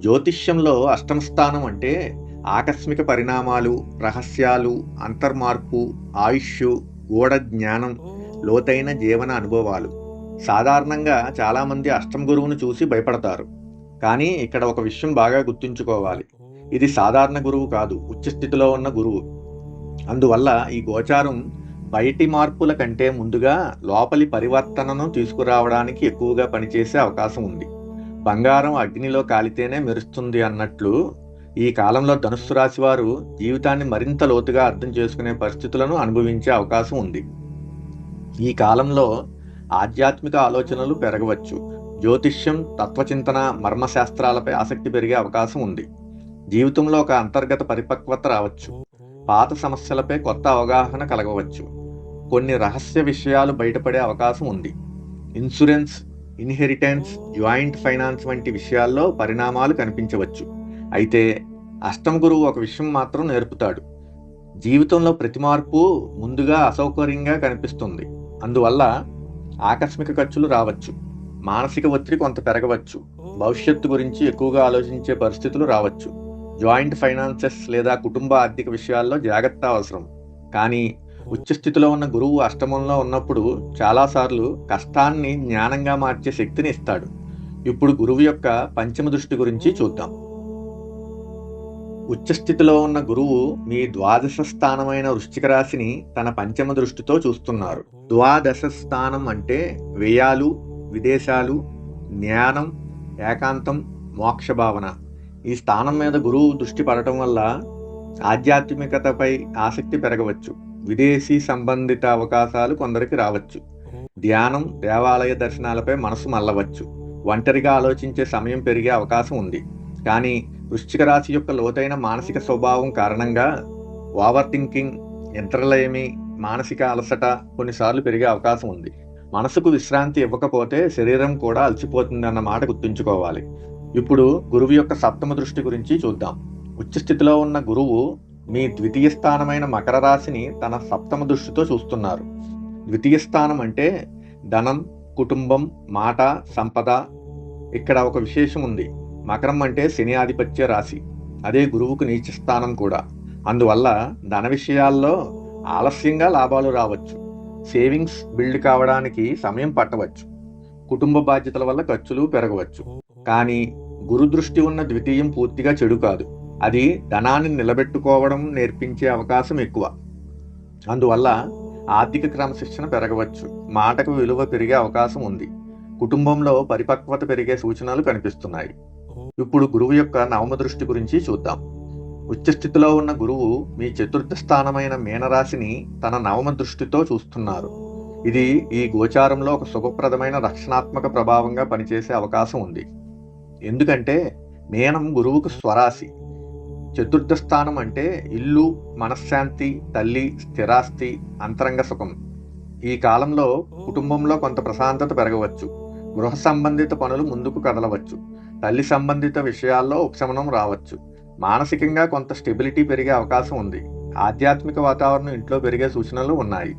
జ్యోతిష్యంలో అష్టమ స్థానం అంటే ఆకస్మిక పరిణామాలు, రహస్యాలు, అంతర్మార్పు, ఆయుష్, గూఢ జ్ఞానం, లోతైన జీవన అనుభవాలు. సాధారణంగా చాలామంది అష్టమ గురువును చూసి భయపడతారు. కానీ ఇక్కడ ఒక విషయం బాగా గుర్తుంచుకోవాలి. ఇది సాధారణ గురువు కాదు, ఉచ్చస్థితిలో ఉన్న గురువు. అందువల్ల ఈ గోచారం బయటి మార్పుల కంటే ముందుగా లోపలి పరివర్తనను తీసుకురావడానికి ఎక్కువగా పనిచేసే అవకాశం ఉంది. బంగారం అగ్నిలో కాలితేనే మెరుస్తుంది అన్నట్లు ఈ కాలంలో ధనుస్సు రాశి వారు జీవితాన్ని మరింత లోతుగా అర్థం చేసుకునే పరిస్థితులను అనుభవించే అవకాశం ఉంది. ఈ కాలంలో ఆధ్యాత్మిక ఆలోచనలు పెరగవచ్చు. జ్యోతిష్యం, తత్వచింతన, మర్మశాస్త్రాలపై ఆసక్తి పెరిగే అవకాశం ఉంది. జీవితంలో ఒక అంతర్గత పరిపక్వత రావచ్చు. పాత సమస్యలపై కొత్త అవగాహన కలగవచ్చు. కొన్ని రహస్య విషయాలు బయటపడే అవకాశం ఉంది. ఇన్సూరెన్స్, ఇన్హెరిటెన్స్, జాయింట్ ఫైనాన్స్ వంటి విషయాల్లో పరిణామాలు కనిపించవచ్చు. అయితే అష్టమ గురువు ఒక విషయం మాత్రం నేర్పుతాడు. జీవితంలో ప్రతి మార్పు ముందుగా అసౌకర్యంగా కనిపిస్తుంది. అందువల్ల ఆకస్మిక ఖర్చులు రావచ్చు. మానసిక ఒత్తిడి కొంత పెరగవచ్చు. భవిష్యత్తు గురించి ఎక్కువగా ఆలోచించే పరిస్థితులు రావచ్చు. జాయింట్ ఫైనాన్సెస్ లేదా కుటుంబ ఆర్థిక విషయాల్లో జాగ్రత్త అవసరం. కానీ ఉచ్చస్థితిలో ఉన్న గురువు అష్టమంలో ఉన్నప్పుడు చాలాసార్లు కష్టాన్ని జ్ఞానంగా మార్చే శక్తిని ఇస్తాడు. ఇప్పుడు గురువు యొక్క పంచమ దృష్టి గురించి చూద్దాం. ఉచ్చస్థితిలో ఉన్న గురువు మీ ద్వాదశ స్థానమైన వృశ్చిక రాశిని తన పంచమ దృష్టితో చూస్తున్నారు. ద్వాదశ స్థానం అంటే వ్యయాలు, విదేశాలు, జ్ఞానం, ఏకాంతం, మోక్ష భావన. ఈ స్థానం మీద గురువు దృష్టి పడటం వల్ల ఆధ్యాత్మికతపై ఆసక్తి పెరగవచ్చు. విదేశీ సంబంధిత అవకాశాలు కొందరికి రావచ్చు. ధ్యానం, దేవాలయ దర్శనాలపై మనసు మళ్ళవచ్చు. ఒంటరిగా ఆలోచించే సమయం పెరిగే అవకాశం ఉంది. కానీ వృశ్చిక రాశి యొక్క లోతైన మానసిక స్వభావం కారణంగా ఓవర్ థింకింగ్, నిద్రలేమి, మానసిక అలసట కొన్నిసార్లు పెరిగే అవకాశం ఉంది. మనసుకు విశ్రాంతి ఇవ్వకపోతే శరీరం కూడా అలసిపోతుందన్న మాట గుర్తుంచుకోవాలి. ఇప్పుడు గురువు యొక్క సప్తమ దృష్టి గురించి చూద్దాం. ఉచ్చస్థితిలో ఉన్న గురువు మీ ద్వితీయ స్థానమైన మకర రాశిని తన సప్తమ దృష్టితో చూస్తున్నారు. ద్వితీయ స్థానం అంటే ధనం, కుటుంబం, మాట, సంపద. ఇక్కడ ఒక విశేషం ఉంది. మకరం అంటే శని ఆధిపత్య రాశి. అదే గురువుకు నీచ స్థానం కూడా. అందువల్ల ధన విషయాల్లో ఆలస్యంగా లాభాలు రావచ్చు. సేవింగ్స్ బిల్డ్ కావడానికి సమయం పట్టవచ్చు. కుటుంబ బాధ్యతల వల్ల ఖర్చులు పెరగవచ్చు. కానీ గురు దృష్టి ఉన్న ద్వితీయం పూర్తిగా చెడు కాదు. అది ధనాన్ని నిలబెట్టుకోవడం నేర్పించే అవకాశం ఎక్కువ. అందువల్ల ఆర్థిక క్రమశిక్షణ పెరగవచ్చు. మాటకు విలువ పెరిగే అవకాశం ఉంది. కుటుంబంలో పరిపక్వత పెరిగే సూచనలు కనిపిస్తున్నాయి. ఇప్పుడు గురువు యొక్క నవమ దృష్టి గురించి చూద్దాం. ఉచ్చస్థితిలో ఉన్న గురువు మీ చతుర్థ స్థానమైన మీనరాశిని తన నవమ దృష్టితో చూస్తున్నారు. ఇది ఈ గోచారంలో ఒక శుభప్రదమైన రక్షణాత్మక ప్రభావంగా పనిచేసే అవకాశం ఉంది. ఎందుకంటే మీనం గురువుకు స్వరాశి. చతుర్థ స్థానం అంటే ఇల్లు, మనశ్శాంతి, తల్లి, స్థిరాస్తి, అంతరంగ సుఖం. ఈ కాలంలో కుటుంబంలో కొంత ప్రశాంతత పెరగవచ్చు. గృహ సంబంధిత పనులు ముందుకు కదలవచ్చు. తల్లి సంబంధిత విషయాల్లో ఉపశమనం రావచ్చు. మానసికంగా కొంత స్టెబిలిటీ పెరిగే అవకాశం ఉంది. ఆధ్యాత్మిక వాతావరణం ఇంట్లో పెరిగే సూచనలు ఉన్నాయి.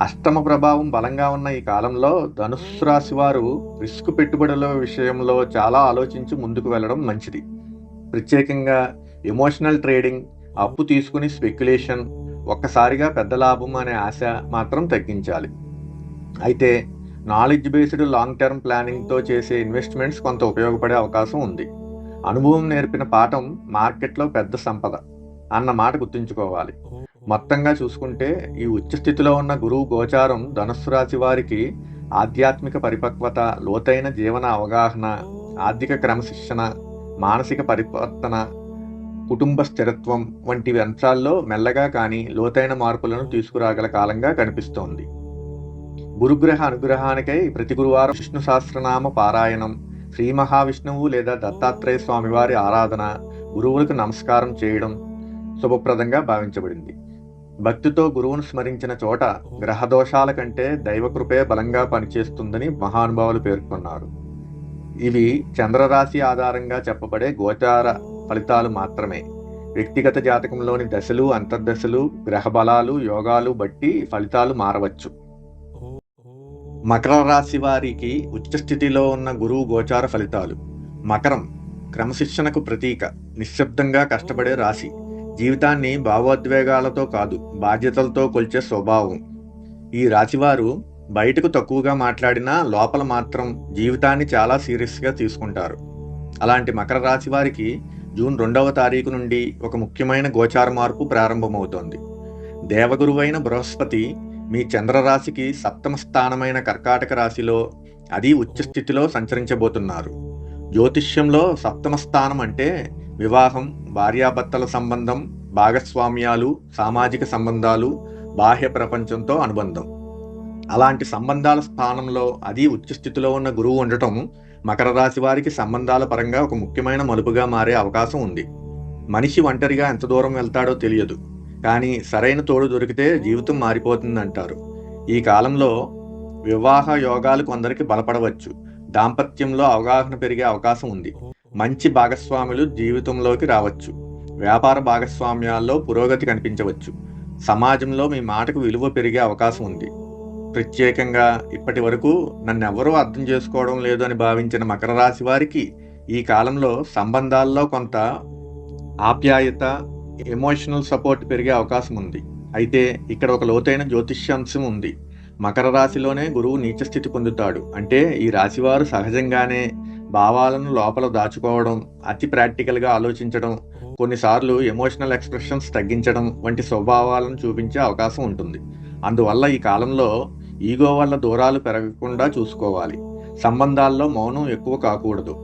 అష్టమ ప్రభావం బలంగా ఉన్న ఈ కాలంలో ధనుస్సు రాశి వారు రిస్క్ పెట్టుబడుల విషయంలో చాలా ఆలోచించి ముందుకు వెళ్ళడం మంచిది. ప్రత్యేకంగా ఎమోషనల్ ట్రేడింగ్, అప్పు తీసుకుని స్పెక్యులేషన్, ఒక్కసారిగా పెద్ద లాభం అనే ఆశ మాత్రం తగ్గించాలి. అయితే నాలెడ్జ్ బేస్డ్ లాంగ్ టర్మ్ ప్లానింగ్తో చేసే ఇన్వెస్ట్మెంట్స్ కొంత ఉపయోగపడే అవకాశం ఉంది. అనుభవం నేర్పిన పాఠం మార్కెట్లో పెద్ద సంపద అన్న మాట గుర్తుంచుకోవాలి. మొత్తంగా చూసుకుంటే ఈ ఉచ్చస్థితిలో ఉన్న గురువు గోచారం ధనుస్సు రాశి వారికి ఆధ్యాత్మిక పరిపక్వత, లోతైన జీవన అవగాహన, ఆర్థిక క్రమశిక్షణ, మానసిక పరివర్తన, కుటుంబ స్థిరత్వం వంటి అంశాల్లో మెల్లగా కానీ లోతైన మార్పులను తీసుకురాగల కాలంగా కనిపిస్తోంది. గురుగ్రహ అనుగ్రహానికై ప్రతి గురువారం విష్ణు సహస్రనామ పారాయణం, శ్రీ మహావిష్ణువు లేదా దత్తాత్రేయ స్వామివారి ఆరాధన, గురువులకు నమస్కారం చేయడం శుభప్రదంగా భావించబడింది. భక్తితో గురువును స్మరించిన చోట గ్రహదోషాల కంటే దైవకృపే బలంగా పనిచేస్తుందని మహానుభావులు పేర్కొన్నారు. ఇవి చంద్రరాశి ఆధారంగా చెప్పబడే గోచార ఫలితాలు మాత్రమే. వ్యక్తిగత జాతకంలోని దశలు, అంతర్దశలు, గ్రహ బలాలు, యోగాలు బట్టి ఫలితాలు మారవచ్చు. మకర రాశి వారికి ఉచ్చస్థితిలో ఉన్న గురువు గోచార ఫలితాలు. మకరం క్రమశిక్షణకు ప్రతీక. నిశ్శబ్దంగా కష్టపడే రాశి. జీవితాన్ని భావోద్వేగాలతో కాదు, బాధ్యతలతో కొలిచే స్వభావం. ఈ రాశివారు బయటకు తక్కువగా మాట్లాడినా లోపల మాత్రం జీవితాన్ని చాలా సీరియస్గా తీసుకుంటారు. అలాంటి మకర రాశి వారికి జూన్ 2వ తారీఖు నుండి ఒక ముఖ్యమైన గోచార మార్పు ప్రారంభమవుతోంది. దేవగురువైన బృహస్పతి మీ చంద్రరాశికి 7వ స్థానమైన కర్కాటక రాశిలో, అది ఉచ్చస్థితిలో సంచరించబోతున్నారు. జ్యోతిష్యంలో 7వ స్థానం అంటే వివాహం, భార్యాభర్తల సంబంధం, భాగస్వామ్యాలు, సామాజిక సంబంధాలు, బాహ్య ప్రపంచంతో అనుబంధం. అలాంటి సంబంధాల స్థానంలో అది ఉచ్చస్థితిలో ఉన్న గురువు ఉండటం మకర రాశి వారికి సంబంధాల పరంగా ఒక ముఖ్యమైన మలుపుగా మారే అవకాశం ఉంది. మనిషి ఒంటరిగా ఎంత దూరం వెళ్తాడో తెలియదు, కానీ సరైన తోడు దొరికితే జీవితం మారిపోతుందంటారు. ఈ కాలంలో వివాహ యోగాలు కొందరికి బలపడవచ్చు. దాంపత్యంలో అవగాహన పెరిగే అవకాశం ఉంది. మంచి భాగస్వాములు జీవితంలోకి రావచ్చు. వ్యాపార భాగస్వామ్యాల్లో పురోగతి కనిపించవచ్చు. సమాజంలో మీ మాటకు విలువ పెరిగే అవకాశం ఉంది. ప్రత్యేకంగా ఇప్పటి వరకు నన్నెవరూ అర్థం చేసుకోవడం లేదు అని భావించిన మకర రాశి వారికి ఈ కాలంలో సంబంధాల్లో కొంత ఆప్యాయత, ఎమోషనల్ సపోర్ట్ పెరిగే అవకాశం ఉంది. అయితే ఇక్కడ ఒక లోతైన జ్యోతిష్యాంశం ఉంది. మకర రాశిలోనే గురువు నీచస్థితి పొందుతాడు. అంటే ఈ రాశివారు సహజంగానే భావాలను లోపల దాచుకోవడం, అతి ప్రాక్టికల్గా ఆలోచించడం, కొన్నిసార్లు ఎమోషనల్ ఎక్స్ప్రెషన్స్ తగ్గించడం వంటి స్వభావాలను చూపించే అవకాశం ఉంటుంది. అందువల్ల ఈ కాలంలో ఈగో వల్ల దూరాలు పెరగకుండా చూసుకోవాలి. సంబంధాల్లో మౌనం ఎక్కువ కాకూడదు.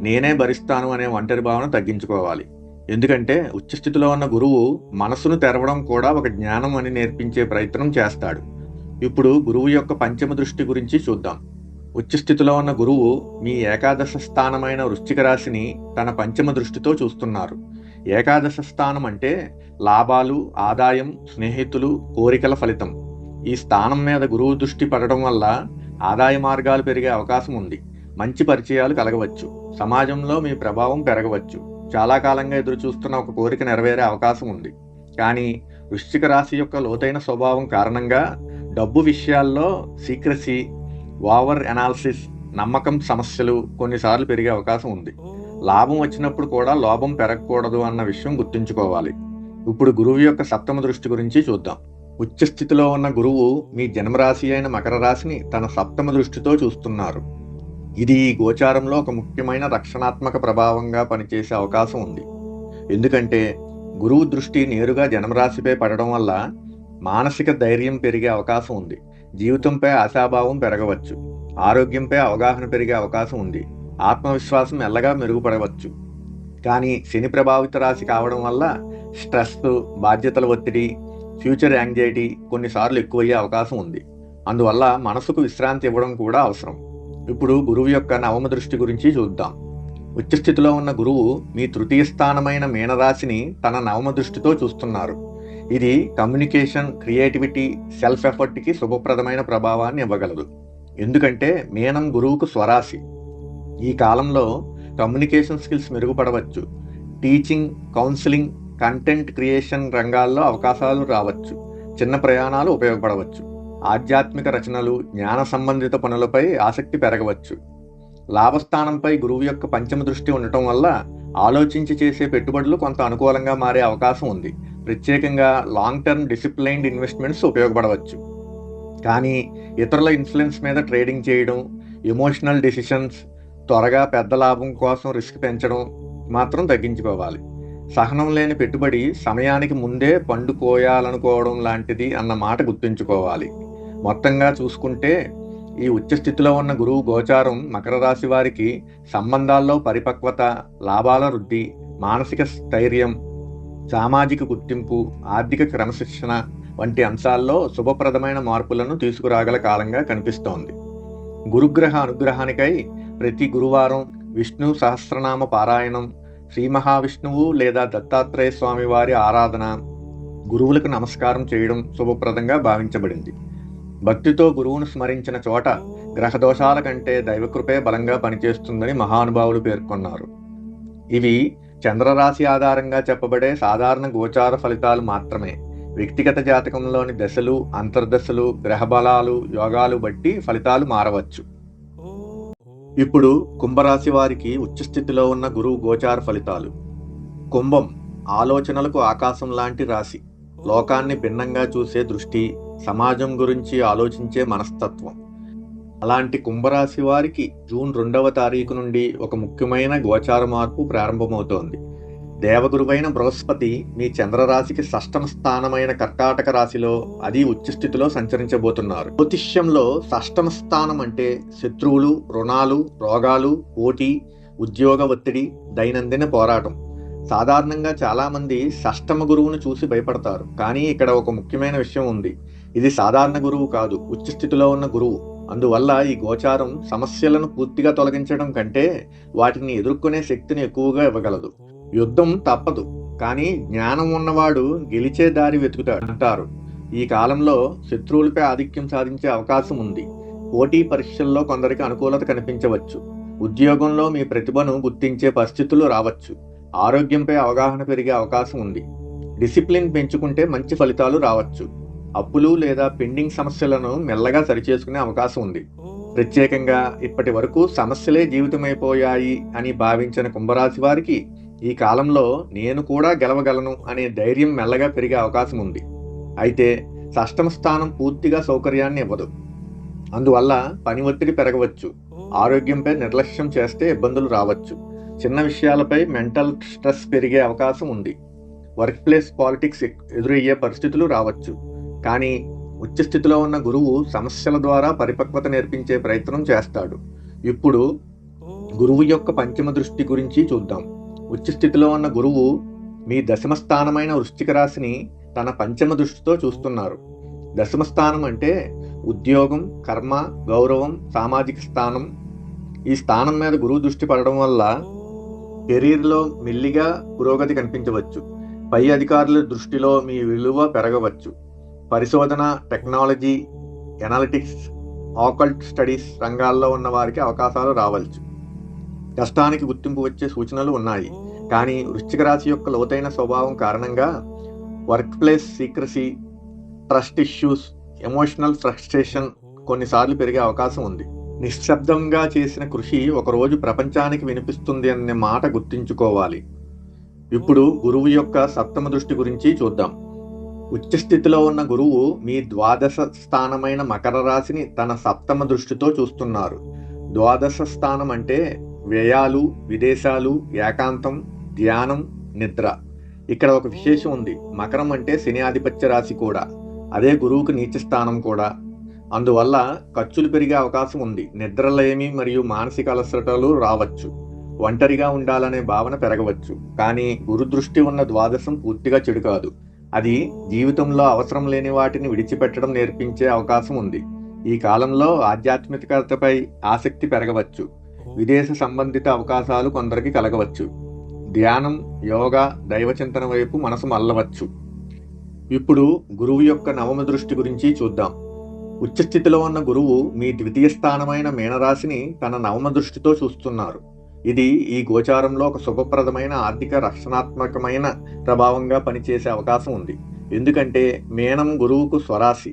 నేనే భరిస్తాను అనే ఒంటరి భావన తగ్గించుకోవాలి. ఎందుకంటే ఉచ్చస్థితిలో ఉన్న గురువు మనసును తెరవడం కూడా ఒక జ్ఞానం అని నేర్పించే ప్రయత్నం చేస్తాడు. ఇప్పుడు గురువు యొక్క పంచమ దృష్టి గురించి చూద్దాం. ఉచ్చస్థితిలో ఉన్న గురువు మీ ఏకాదశ స్థానమైన వృశ్చిక రాశిని తన పంచమ దృష్టితో చూస్తున్నారు. ఏకాదశ స్థానం అంటే లాభాలు, ఆదాయం, స్నేహితులు, కోరికల ఫలితం. ఈ స్థానం మీద గురువు దృష్టి పడడం వల్ల ఆదాయ మార్గాలు పెరిగే అవకాశం ఉంది. మంచి పరిచయాలు కలగవచ్చు. సమాజంలో మీ ప్రభావం పెరగవచ్చు. చాలా కాలంగా ఎదురు చూస్తున్న ఒక కోరిక నెరవేరే అవకాశం ఉంది. కానీ వృశ్చిక రాశి యొక్క లోతైన స్వభావం కారణంగా డబ్బు విషయాల్లో సీక్రసీ, ఓవర్ ఎనాలిసిస్, నమ్మకం సమస్యలు కొన్నిసార్లు పెరిగే అవకాశం ఉంది. లాభం వచ్చినప్పుడు కూడా లోభం పెరగకూడదు అన్న విషయం గుర్తుంచుకోవాలి. ఇప్పుడు గురువు యొక్క 7వ దృష్టి గురించి చూద్దాం. ఉచ్చస్థితిలో ఉన్న గురువు మీ జన్మరాశి అయిన మకర రాశిని తన 7వ దృష్టితో చూస్తున్నారు. ఇది ఈ గోచారంలో ఒక ముఖ్యమైన రక్షణాత్మక ప్రభావంగా పనిచేసే అవకాశం ఉంది. ఎందుకంటే గురువు దృష్టి నేరుగా జన్మరాశిపై పడడం వల్ల మానసిక ధైర్యం పెరిగే అవకాశం ఉంది. జీవితంపై ఆశాభావం పెరగవచ్చు. ఆరోగ్యంపై అవగాహన పెరిగే అవకాశం ఉంది. ఆత్మవిశ్వాసం మెల్లగా మెరుగుపడవచ్చు. కానీ శని ప్రభావిత రాశి కావడం వల్ల స్ట్రెస్, బాధ్యతల ఒత్తిడి, ఫ్యూచర్ యాంగ్జైటీ కొన్నిసార్లు ఎక్కువయ్యే అవకాశం ఉంది. అందువల్ల మనసుకు విశ్రాంతి ఇవ్వడం కూడా అవసరం. ఇప్పుడు గురువు యొక్క 9వ దృష్టి గురించి చూద్దాం. ఉచ్చస్థితిలో ఉన్న గురువు మీ తృతీయ స్థానమైన మీనరాశిని తన 9వ దృష్టితో చూస్తున్నారు. ఇది కమ్యూనికేషన్, క్రియేటివిటీ, సెల్ఫ్ ఎఫర్ట్కి శుభప్రదమైన ప్రభావాన్ని ఇవ్వగలదు. ఎందుకంటే మీనం గురువుకు స్వరాశి. ఈ కాలంలో కమ్యూనికేషన్ స్కిల్స్ మెరుగుపడవచ్చు. టీచింగ్, కౌన్సిలింగ్, కంటెంట్ క్రియేషన్ రంగాల్లో అవకాశాలు రావచ్చు. చిన్న ప్రయాణాలు ఉపయోగపడవచ్చు. ఆధ్యాత్మిక రచనలు, జ్ఞాన సంబంధిత పనులపై ఆసక్తి పెరగవచ్చు. లాభస్థానంపై గురువు యొక్క పంచమ దృష్టి ఉండటం వల్ల ఆలోచించి చేసే పెట్టుబడులు కొంత అనుకూలంగా మారే అవకాశం ఉంది. ప్రత్యేకంగా లాంగ్ టర్మ్ డిసిప్లైన్డ్ ఇన్వెస్ట్మెంట్స్ ఉపయోగపడవచ్చు. కానీ ఇతరుల ఇన్ఫ్లుయెన్స్ మీద ట్రేడింగ్ చేయడం, ఎమోషనల్ డెసిషన్స్, త్వరగా పెద్ద లాభం కోసం రిస్క్ పెంచడం మాత్రం తగ్గించుకోవాలి. సహనం లేని పెట్టుబడి సమయానికి ముందే పండుకోయాలనుకోవడం లాంటిది అన్న మాట గుర్తుంచుకోవాలి. మొత్తంగా చూసుకుంటే ఈ ఉచ్చస్థితిలో ఉన్న గురువు గోచారం మకర రాశి వారికి సంబంధాల్లో పరిపక్వత, లాభాల వృద్ధి, మానసిక స్థైర్యం, సామాజిక గుర్తింపు, ఆర్థిక క్రమశిక్షణ వంటి అంశాల్లో శుభప్రదమైన మార్పులను తీసుకురాగల కాలంగా కనిపిస్తోంది. గురుగ్రహ అనుగ్రహానికై ప్రతి గురువారం విష్ణు సహస్రనామ పారాయణం, శ్రీ మహావిష్ణువు లేదా దత్తాత్రేయ స్వామి వారి ఆరాధన, గురువులకు నమస్కారం చేయడం శుభప్రదంగా భావించబడింది. భక్తితో గురువును స్మరించిన చోట గ్రహదోషాల కంటే దైవకృపే బలంగా పనిచేస్తుందని మహానుభావులు పేర్కొన్నారు. ఇవి చంద్రరాశి ఆధారంగా చెప్పబడే సాధారణ గోచార ఫలితాలు మాత్రమే. వ్యక్తిగత జాతకంలోని దశలు, అంతర్దశలు, గ్రహబలాలు, యోగాలు బట్టి ఫలితాలు మారవచ్చు. ఇప్పుడు కుంభరాశి వారికి ఉచ్చస్థితిలో ఉన్న గురువు గోచార ఫలితాలు. కుంభం ఆలోచనలకు ఆకాశం లాంటి రాశి. లోకాన్ని భిన్నంగా చూసే దృష్టి, సమాజం గురించి ఆలోచించే మనస్తత్వం. అలాంటి కుంభరాశి వారికి జూన్ 2వ తారీఖు నుండి ఒక ముఖ్యమైన గోచార మార్పు ప్రారంభమవుతోంది. దేవగురువైన బృహస్పతి మీ చంద్రరాశికి షష్టమ స్థానమైన కర్కాటక రాశిలో, అది ఉచ్చస్థితిలో సంచరించబోతున్నారు. జ్యోతిష్యంలో షష్టమ స్థానం అంటే శత్రువులు, రుణాలు, రోగాలు, పోటీ, ఉద్యోగ ఒత్తిడి, దైనందిన పోరాటం. సాధారణంగా చాలామంది షష్టమ గురువును చూసి భయపడతారు. కానీ ఇక్కడ ఒక ముఖ్యమైన విషయం ఉంది. ఇది సాధారణ గురువు కాదు, ఉచ్చస్థితిలో ఉన్న గురువు. అందువల్ల ఈ గోచారం సమస్యలను పూర్తిగా తొలగించడం కంటే వాటిని ఎదుర్కొనే శక్తిని ఎక్కువగా ఇవ్వగలదు. యుద్ధం తప్పదు, కానీ జ్ఞానం ఉన్నవాడు గెలిచే దారి వెతుకుతాడు అంటారు. ఈ కాలంలో శత్రువులపై ఆధిక్యం సాధించే అవకాశం ఉంది. పోటీ పరీక్షల్లో కొందరికి అనుకూలత కనిపించవచ్చు. ఉద్యోగంలో మీ ప్రతిభను గుర్తించే పరిస్థితులు రావచ్చు. ఆరోగ్యంపై అవగాహన పెరిగే అవకాశం ఉంది. డిసిప్లిన్ పెంచుకుంటే మంచి ఫలితాలు రావచ్చు. అప్పులు లేదా పెండింగ్ సమస్యలను మెల్లగా సరిచేసుకునే అవకాశం ఉంది. ప్రత్యేకంగా ఇప్పటి వరకు సమస్యలే జీవితమైపోయాయి అని భావించిన కుంభరాశి వారికి ఈ కాలంలో నేను కూడా గెలవగలను అనే ధైర్యం మెల్లగా పెరిగే అవకాశం ఉంది. అయితే షష్టమ స్థానం పూర్తిగా సౌకర్యాన్ని ఇవ్వదు. అందువల్ల పని ఒత్తిడి పెరగవచ్చు. ఆరోగ్యంపై నిర్లక్ష్యం చేస్తే ఇబ్బందులు రావచ్చు. చిన్న విషయాలపై మెంటల్ స్ట్రెస్ పెరిగే అవకాశం ఉంది. వర్క్ ప్లేస్ పాలిటిక్స్ ఎదురయ్యే పరిస్థితులు రావచ్చు. కానీ ఉచ్చస్థితిలో ఉన్న గురువు సమస్యల ద్వారా పరిపక్వత నేర్పించే ప్రయత్నం చేస్తాడు. ఇప్పుడు గురువు యొక్క పంచమ దృష్టి గురించి చూద్దాం. ఉచ్చస్థితిలో ఉన్న గురువు మీ దశమ స్థానమైన వృశ్చిక రాశిని తన పంచమ దృష్టితో చూస్తున్నారు. దశమ స్థానం అంటే ఉద్యోగం, కర్మ, గౌరవం, సామాజిక స్థానం. ఈ స్థానం మీద గురువు దృష్టి పడడం వల్ల కెరీర్లో మెల్లిగా పురోగతి కనిపించవచ్చు. పై అధికారుల దృష్టిలో మీ విలువ పెరగవచ్చు. పరిశోధన, టెక్నాలజీ, ఎనాలిటిక్స్, ఆకల్ట్ స్టడీస్ రంగాల్లో ఉన్న వారికి అవకాశాలు రావచ్చు. కష్టానికి గుర్తింపు వచ్చే సూచనలు ఉన్నాయి. కానీ వృశ్చిక రాశి యొక్క లోతైన స్వభావం కారణంగా work place secrecy, trust issues, emotional frustration కొన్నిసార్లు పెరిగే అవకాశం ఉంది. నిశ్శబ్దంగా చేసిన కృషి ఒకరోజు ప్రపంచానికి వినిపిస్తుంది అనే మాట గుర్తుంచుకోవాలి. ఇప్పుడు గురువు యొక్క సప్తమ దృష్టి గురించి చూద్దాం. ఉచ్చస్థితిలో ఉన్న గురువు మీ ద్వాదశ స్థానమైన మకర రాశిని తన సప్తమ దృష్టితో చూస్తున్నారు. ద్వాదశ స్థానం అంటే వ్యయాలు, విదేశాలు, ఏకాంతం, ధ్యానం, నిద్ర. ఇక్కడ ఒక విశేషం ఉంది. మకరం అంటే శని ఆధిపత్య రాశి కూడా, అదే గురువుకు నీచ స్థానం కూడా. అందువల్ల ఖర్చులు పెరిగే అవకాశం ఉంది. నిద్రలేమి మరియు మానసిక అలసటలు రావచ్చు. ఒంటరిగా ఉండాలనే భావన పెరగవచ్చు. కానీ గురు దృష్టి ఉన్న ద్వాదశం పూర్తిగా చెడు కాదు. అది జీవితంలో అవసరం లేని వాటిని విడిచిపెట్టడం నేర్పించే అవకాశం ఉంది. ఈ కాలంలో ఆధ్యాత్మికతపై ఆసక్తి పెరగవచ్చు. విదేశ సంబంధిత అవకాశాలు కొందరికి కలగవచ్చు. ధ్యానం, యోగా, దైవచింతన వైపు మనసు మళ్ళవచ్చు. ఇప్పుడు గురువు యొక్క నవమ దృష్టి గురించి చూద్దాం. ఉచ్చస్థితిలో ఉన్న గురువు మీ ద్వితీయ స్థానమైన మీనరాశిని తన నవమ దృష్టితో చూస్తున్నారు. ఇది ఈ గోచారంలో ఒక శుభప్రదమైన ఆర్థిక రక్షణాత్మకమైన ప్రభావంగా పనిచేసే అవకాశం ఉంది. ఎందుకంటే మీనం గురువుకు స్వరాశి.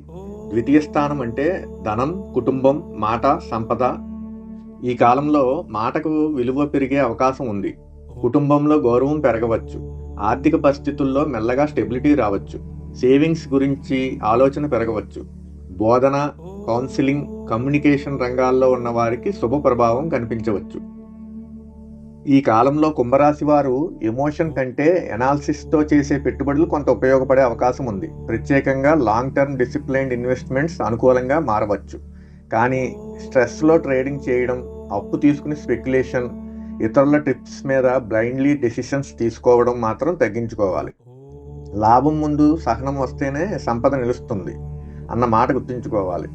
ద్వితీయ స్థానం అంటే ధనం, కుటుంబం, మాట, సంపద. ఈ కాలంలో మాటకు విలువ పెరిగే అవకాశం ఉంది. కుటుంబంలో గౌరవం పెరగవచ్చు. ఆర్థిక పరిస్థితుల్లో మెల్లగా స్టెబిలిటీ రావచ్చు. సేవింగ్స్ గురించి ఆలోచన పెరగవచ్చు. బోధన, కౌన్సిలింగ్, కమ్యూనికేషన్ రంగాల్లో ఉన్న వారికి శుభ ప్రభావం కనిపించవచ్చు. ఈ కాలంలో కుంభరాశి వారు ఎమోషన్ కంటే ఎనాలిసిస్తో చేసే పెట్టుబడులు కొంత ఉపయోగపడే అవకాశం ఉంది. ప్రత్యేకంగా లాంగ్ టర్మ్ డిసిప్లైన్డ్ ఇన్వెస్ట్మెంట్స్ అనుకూలంగా మారవచ్చు. కానీ స్ట్రెస్లో ట్రేడింగ్ చేయడం, అప్పు తీసుకుని స్పెక్యులేషన్, ఇతరుల టిప్స్ మీద బ్లైండ్లీ డెసిషన్స్ తీసుకోవడం మాత్రం తగ్గించుకోవాలి. లాభం ముందు సహనం వస్తేనే సంపద నిలుస్తుంది అన్న మాట గుర్తుంచుకోవాలి.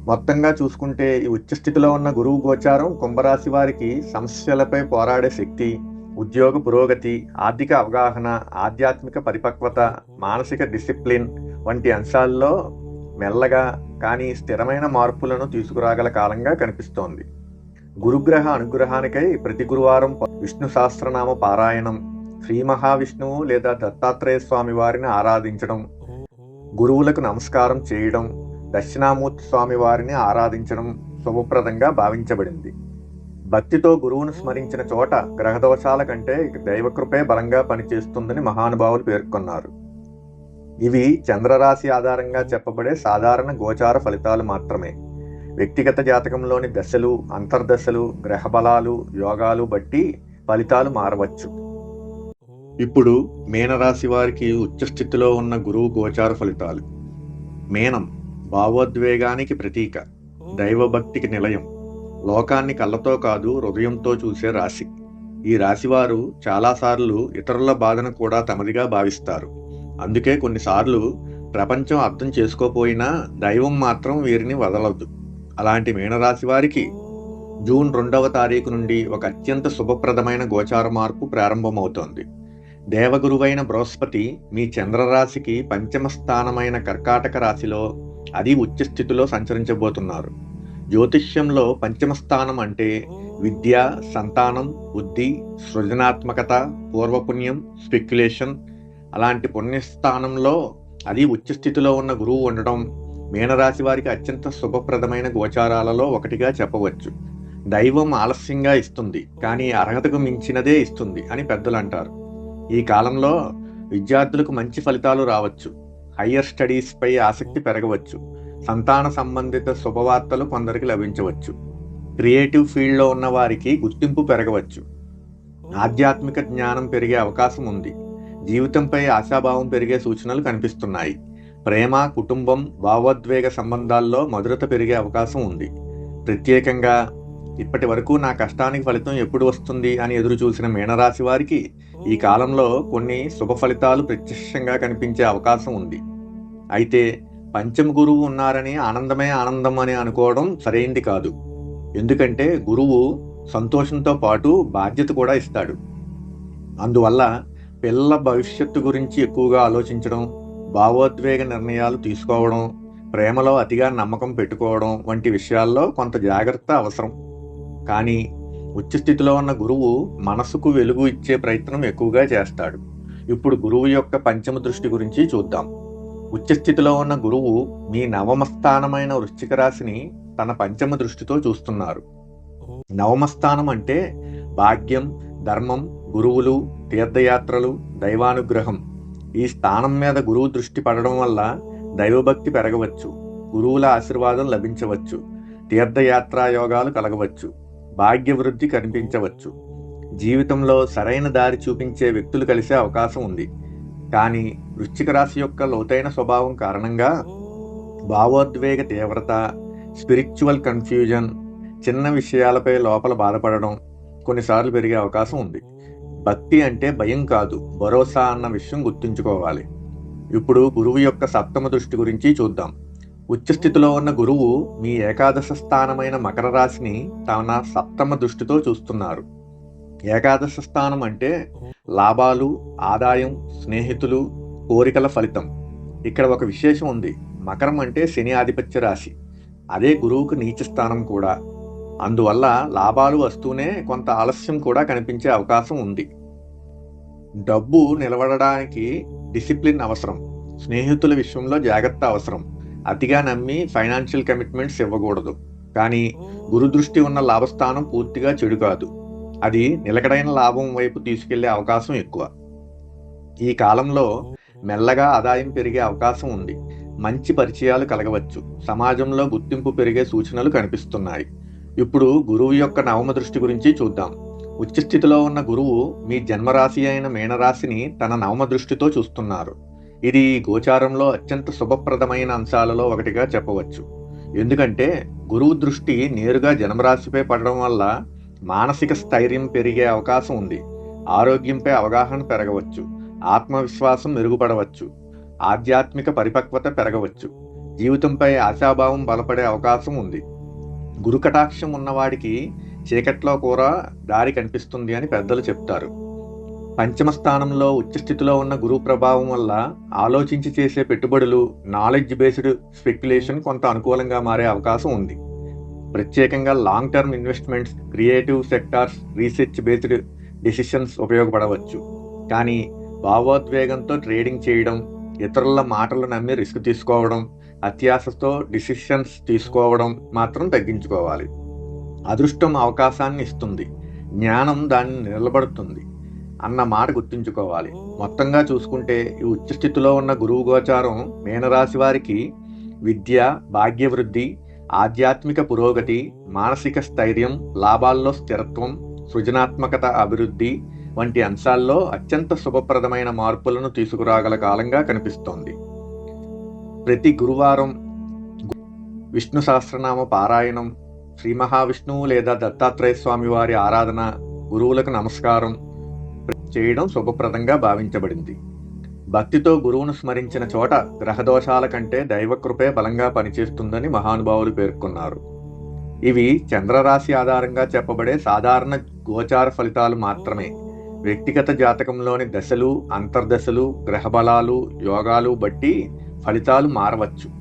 మొత్తంగా చూసుకుంటే ఈ ఉచ్చస్థితిలో ఉన్న గురువు గోచారం కుంభరాశి వారికి సమస్యలపై పోరాడే శక్తి, ఉద్యోగ పురోగతి, ఆర్థిక అవగాహన, ఆధ్యాత్మిక పరిపక్వత, మానసిక డిసిప్లిన్ వంటి అంశాల్లో మెల్లగా కానీ స్థిరమైన మార్పులను తీసుకురాగల కాలంగా కనిపిస్తోంది. గురుగ్రహ అనుగ్రహానికై ప్రతి గురువారం విష్ణు సహస్రనామ పారాయణం, శ్రీ మహావిష్ణువు లేదా దత్తాత్రేయ స్వామి వారిని ఆరాధించడం, గురువులకు నమస్కారం చేయడం, దక్షిణామూర్తి స్వామి వారిని ఆరాధించడం శుభప్రదంగా భావించబడింది. భక్తితో గురువును స్మరించిన చోట గ్రహదోషాల కంటే దైవకృపే బలంగా పనిచేస్తుందని మహానుభావులు పేర్కొన్నారు. ఇవి చంద్రరాశి ఆధారంగా చెప్పబడే సాధారణ గోచార ఫలితాలు మాత్రమే. వ్యక్తిగత జాతకంలోని దశలు, అంతర్దశలు, గ్రహ బలాలు, యోగాలు బట్టి ఫలితాలు మారవచ్చు. ఇప్పుడు మీనరాశి వారికి ఉచ్చస్థితిలో ఉన్న గురువు గోచార ఫలితాలు. మీనం భావోద్వేగానికి ప్రతీక, దైవభక్తికి నిలయం, లోకాన్ని కళ్ళతో కాదు హృదయంతో చూసే రాశి. ఈ రాశివారు చాలాసార్లు ఇతరుల బాధను కూడా తమదిగా భావిస్తారు. అందుకే కొన్నిసార్లు ప్రపంచం అర్థం చేసుకోపోయినా దైవం మాత్రం వీరిని వదలదు. అలాంటి మీనరాశి వారికి జూన్ 2వ తారీఖు నుండి ఒక అత్యంత శుభప్రదమైన గోచార మార్పు ప్రారంభమవుతోంది. దేవగురువైన బృహస్పతి మీ చంద్రరాశికి పంచమ స్థానమైన కర్కాటక రాశిలో, అది ఉచ్చస్థితిలో సంచరించబోతున్నారు. జ్యోతిష్యంలో పంచమ స్థానం అంటే విద్య, సంతానం, బుద్ధి, సృజనాత్మకత, పూర్వపుణ్యం, స్పెక్యులేషన్. అలాంటి పుణ్యస్థానంలో అది ఉచ్చస్థితిలో ఉన్న గురువు ఉండడం మీనరాశి వారికి అత్యంత శుభప్రదమైన గోచారాలలో ఒకటిగా చెప్పవచ్చు. దైవం ఆలస్యంగా ఇస్తుంది, కానీ అర్హతకు మించినదే ఇస్తుంది అని పెద్దలు అంటారు. ఈ కాలంలో విద్యార్థులకు మంచి ఫలితాలు రావచ్చు. హయ్యర్ స్టడీస్ పై ఆసక్తి పెరగవచ్చు. సంతాన సంబంధిత శుభవార్తలు కొందరికి లభించవచ్చు. క్రియేటివ్ ఫీల్డ్లో ఉన్న వారికి గుర్తింపు పెరగవచ్చు. ఆధ్యాత్మిక జ్ఞానం పెరిగే అవకాశం ఉంది. జీవితంపై ఆశాభావం పెరిగే సూచనలు కనిపిస్తున్నాయి. ప్రేమ, కుటుంబం, భావోద్వేగ సంబంధాల్లో మధురత పెరిగే అవకాశం ఉంది. ప్రత్యేకంగా ఇప్పటి వరకు నా కష్టానికి ఫలితం ఎప్పుడు వస్తుంది అని ఎదురు చూసిన మీనరాశి వారికి ఈ కాలంలో కొన్ని శుభ ఫలితాలు ప్రత్యక్షంగా కనిపించే అవకాశం ఉంది. అయితే పంచమ గురువు ఉన్నారని ఆనందమే ఆనందం అని అనుకోవడం సరైంది కాదు. ఎందుకంటే గురువు సంతోషంతో పాటు బాధ్యత కూడా ఇస్తాడు. అందువల్ల పిల్లల భవిష్యత్తు గురించి ఎక్కువగా ఆలోచించడం, భావోద్వేగ నిర్ణయాలు తీసుకోవడం, ప్రేమలో అతిగా నమ్మకం పెట్టుకోవడం వంటి విషయాల్లో కొంత జాగ్రత్త అవసరం. కానీ ఉచ్చస్థితిలో ఉన్న గురువు మనసుకు వెలుగు ఇచ్చే ప్రయత్నం ఎక్కువగా చేస్తాడు. ఇప్పుడు గురువు యొక్క పంచమ దృష్టి గురించి చూద్దాం. ఉచ్చస్థితిలో ఉన్న గురువు మీ నవమ స్థానమైన వృశ్చిక రాశిని తన పంచమ దృష్టితో చూస్తున్నారు. నవమ స్థానం అంటే భాగ్యం, ధర్మం, గురువులు, తీర్థయాత్రలు, దైవానుగ్రహం. ఈ స్థానం మీద గురువు దృష్టి పడడం వల్ల దైవభక్తి పెరగవచ్చు, గురువుల ఆశీర్వాదం లభించవచ్చు, తీర్థయాత్రా యోగాలు కలగవచ్చు, భాగ్యవృద్ధి కనిపించవచ్చు. జీవితంలో సరైన దారి చూపించే వ్యక్తులు కలిసే అవకాశం ఉంది. కానీ వృశ్చిక రాశి యొక్క లోతైన స్వభావం కారణంగా భావోద్వేగ తీవ్రత, స్పిరిచువల్ కన్ఫ్యూజన్, చిన్న విషయాలపై లోపల బాధపడడం కొన్నిసార్లు పెరిగే అవకాశం ఉంది. భక్తి అంటే భయం కాదు, భరోసా అన్న విషయం గుర్తుంచుకోవాలి. ఇప్పుడు గురువు యొక్క సప్తమ దృష్టి గురించి చూద్దాం. ఉచ్చస్థితిలో ఉన్న గురువు మీ ఏకాదశ స్థానమైన మకర రాశిని తన సప్తమ దృష్టితో చూస్తున్నారు. ఏకాదశ స్థానం అంటే లాభాలు, ఆదాయం, స్నేహితులు, కోరికల ఫలితం. ఇక్కడ ఒక విశేషం ఉంది. మకరం అంటే శని ఆధిపత్య రాశి, అదే గురువుకు నీచ స్థానం కూడా. అందువల్ల లాభాలు వస్తూనే కొంత ఆలస్యం కూడా కనిపించే అవకాశం ఉంది. డబ్బు నిలబడడానికి డిసిప్లిన్ అవసరం. స్నేహితుల విషయంలో జాగ్రత్త అవసరం. అతిగా నమ్మి ఫైనాన్షియల్ కమిట్మెంట్స్ ఇవ్వకూడదు. కానీ గురు దృష్టి ఉన్న లాభస్థానం పూర్తిగా చెడు కాదు. అది నిలకడైన లాభం వైపు తీసుకెళ్లే అవకాశం ఎక్కువ. ఈ కాలంలో మెల్లగా ఆదాయం పెరిగే అవకాశం ఉంది. మంచి పరిచయాలు కలగవచ్చు. సమాజంలో గుర్తింపు పెరిగే సూచనలు కనిపిస్తున్నాయి. ఇప్పుడు గురువు యొక్క నవమ దృష్టి గురించి చూద్దాం. ఉచ్చస్థితిలో ఉన్న గురువు మీ జన్మరాశి అయిన మీనరాశిని తన నవమ దృష్టితో చూస్తున్నారు. ఇది గోచారంలో అత్యంత శుభప్రదమైన అంశాలలో ఒకటిగా చెప్పవచ్చు. ఎందుకంటే గురువు దృష్టి నేరుగా జన్మరాశిపై పడడం వల్ల మానసిక స్థైర్యం పెరిగే అవకాశం ఉంది. ఆరోగ్యంపై అవగాహన పెరగవచ్చు. ఆత్మవిశ్వాసం మెరుగుపడవచ్చు. ఆధ్యాత్మిక పరిపక్వత పెరగవచ్చు. జీవితంపై ఆశాభావం బలపడే అవకాశం ఉంది. గురు కటాక్షం ఉన్నవాడికి చీకట్లో కూడా దారి కనిపిస్తుంది అని పెద్దలు చెప్తారు. పంచమ స్థానంలో ఉచ్చస్థితిలో ఉన్న గురువు ప్రభావం వల్ల ఆలోచించి చేసే పెట్టుబడులు, నాలెడ్జ్ బేస్డ్ స్పెక్యులేషన్ కొంత అనుకూలంగా మారే అవకాశం ఉంది. ప్రత్యేకంగా long term investments, creative sectors, research based decisions ఉపయోగపడవచ్చు. కానీ భావోద్వేగంతో ట్రేడింగ్ చేయడం, ఇతరుల మాటలు నమ్మి రిస్క్ తీసుకోవడం, అత్యాశతో డిసిషన్స్ తీసుకోవడం మాత్రం తగ్గించుకోవాలి. అదృష్టం అవకాశాన్ని ఇస్తుంది, జ్ఞానం దాన్ని నిలబడుతుంది అన్న మాట గుర్తుంచుకోవాలి. మొత్తంగా చూసుకుంటే ఈ ఉచ్చస్థితిలో ఉన్న గురువు గోచారం మీనరాశి వారికి విద్య, భాగ్యవృద్ధి, ఆధ్యాత్మిక పురోగతి, మానసిక స్థైర్యం, లాభాల్లో స్థిరత్వం, సృజనాత్మకత అభివృద్ధి వంటి అంశాల్లో అత్యంత శుభప్రదమైన మార్పులను తీసుకురాగల కాలంగా కనిపిస్తోంది. ప్రతి గురువారం విష్ణు సహస్రనామ పారాయణం, శ్రీ మహావిష్ణువు లేదా దత్తాత్రేయ స్వామి వారి ఆరాధన, గురువులకు నమస్కారం చేయడం శుభప్రదంగా భావించబడింది. భక్తితో గురువును స్మరించిన చోట గ్రహదోషాల కంటే దైవకృపే బలంగా పనిచేస్తుందని మహానుభావులు పేర్కొన్నారు. ఇవి చంద్రరాశి ఆధారంగా చెప్పబడే సాధారణ గోచార ఫలితాలు మాత్రమే. వ్యక్తిగత జాతకంలోని దశలు, అంతర్దశలు, గ్రహబలాలు, యోగాలు బట్టి ఫలితాలు మారవచ్చు.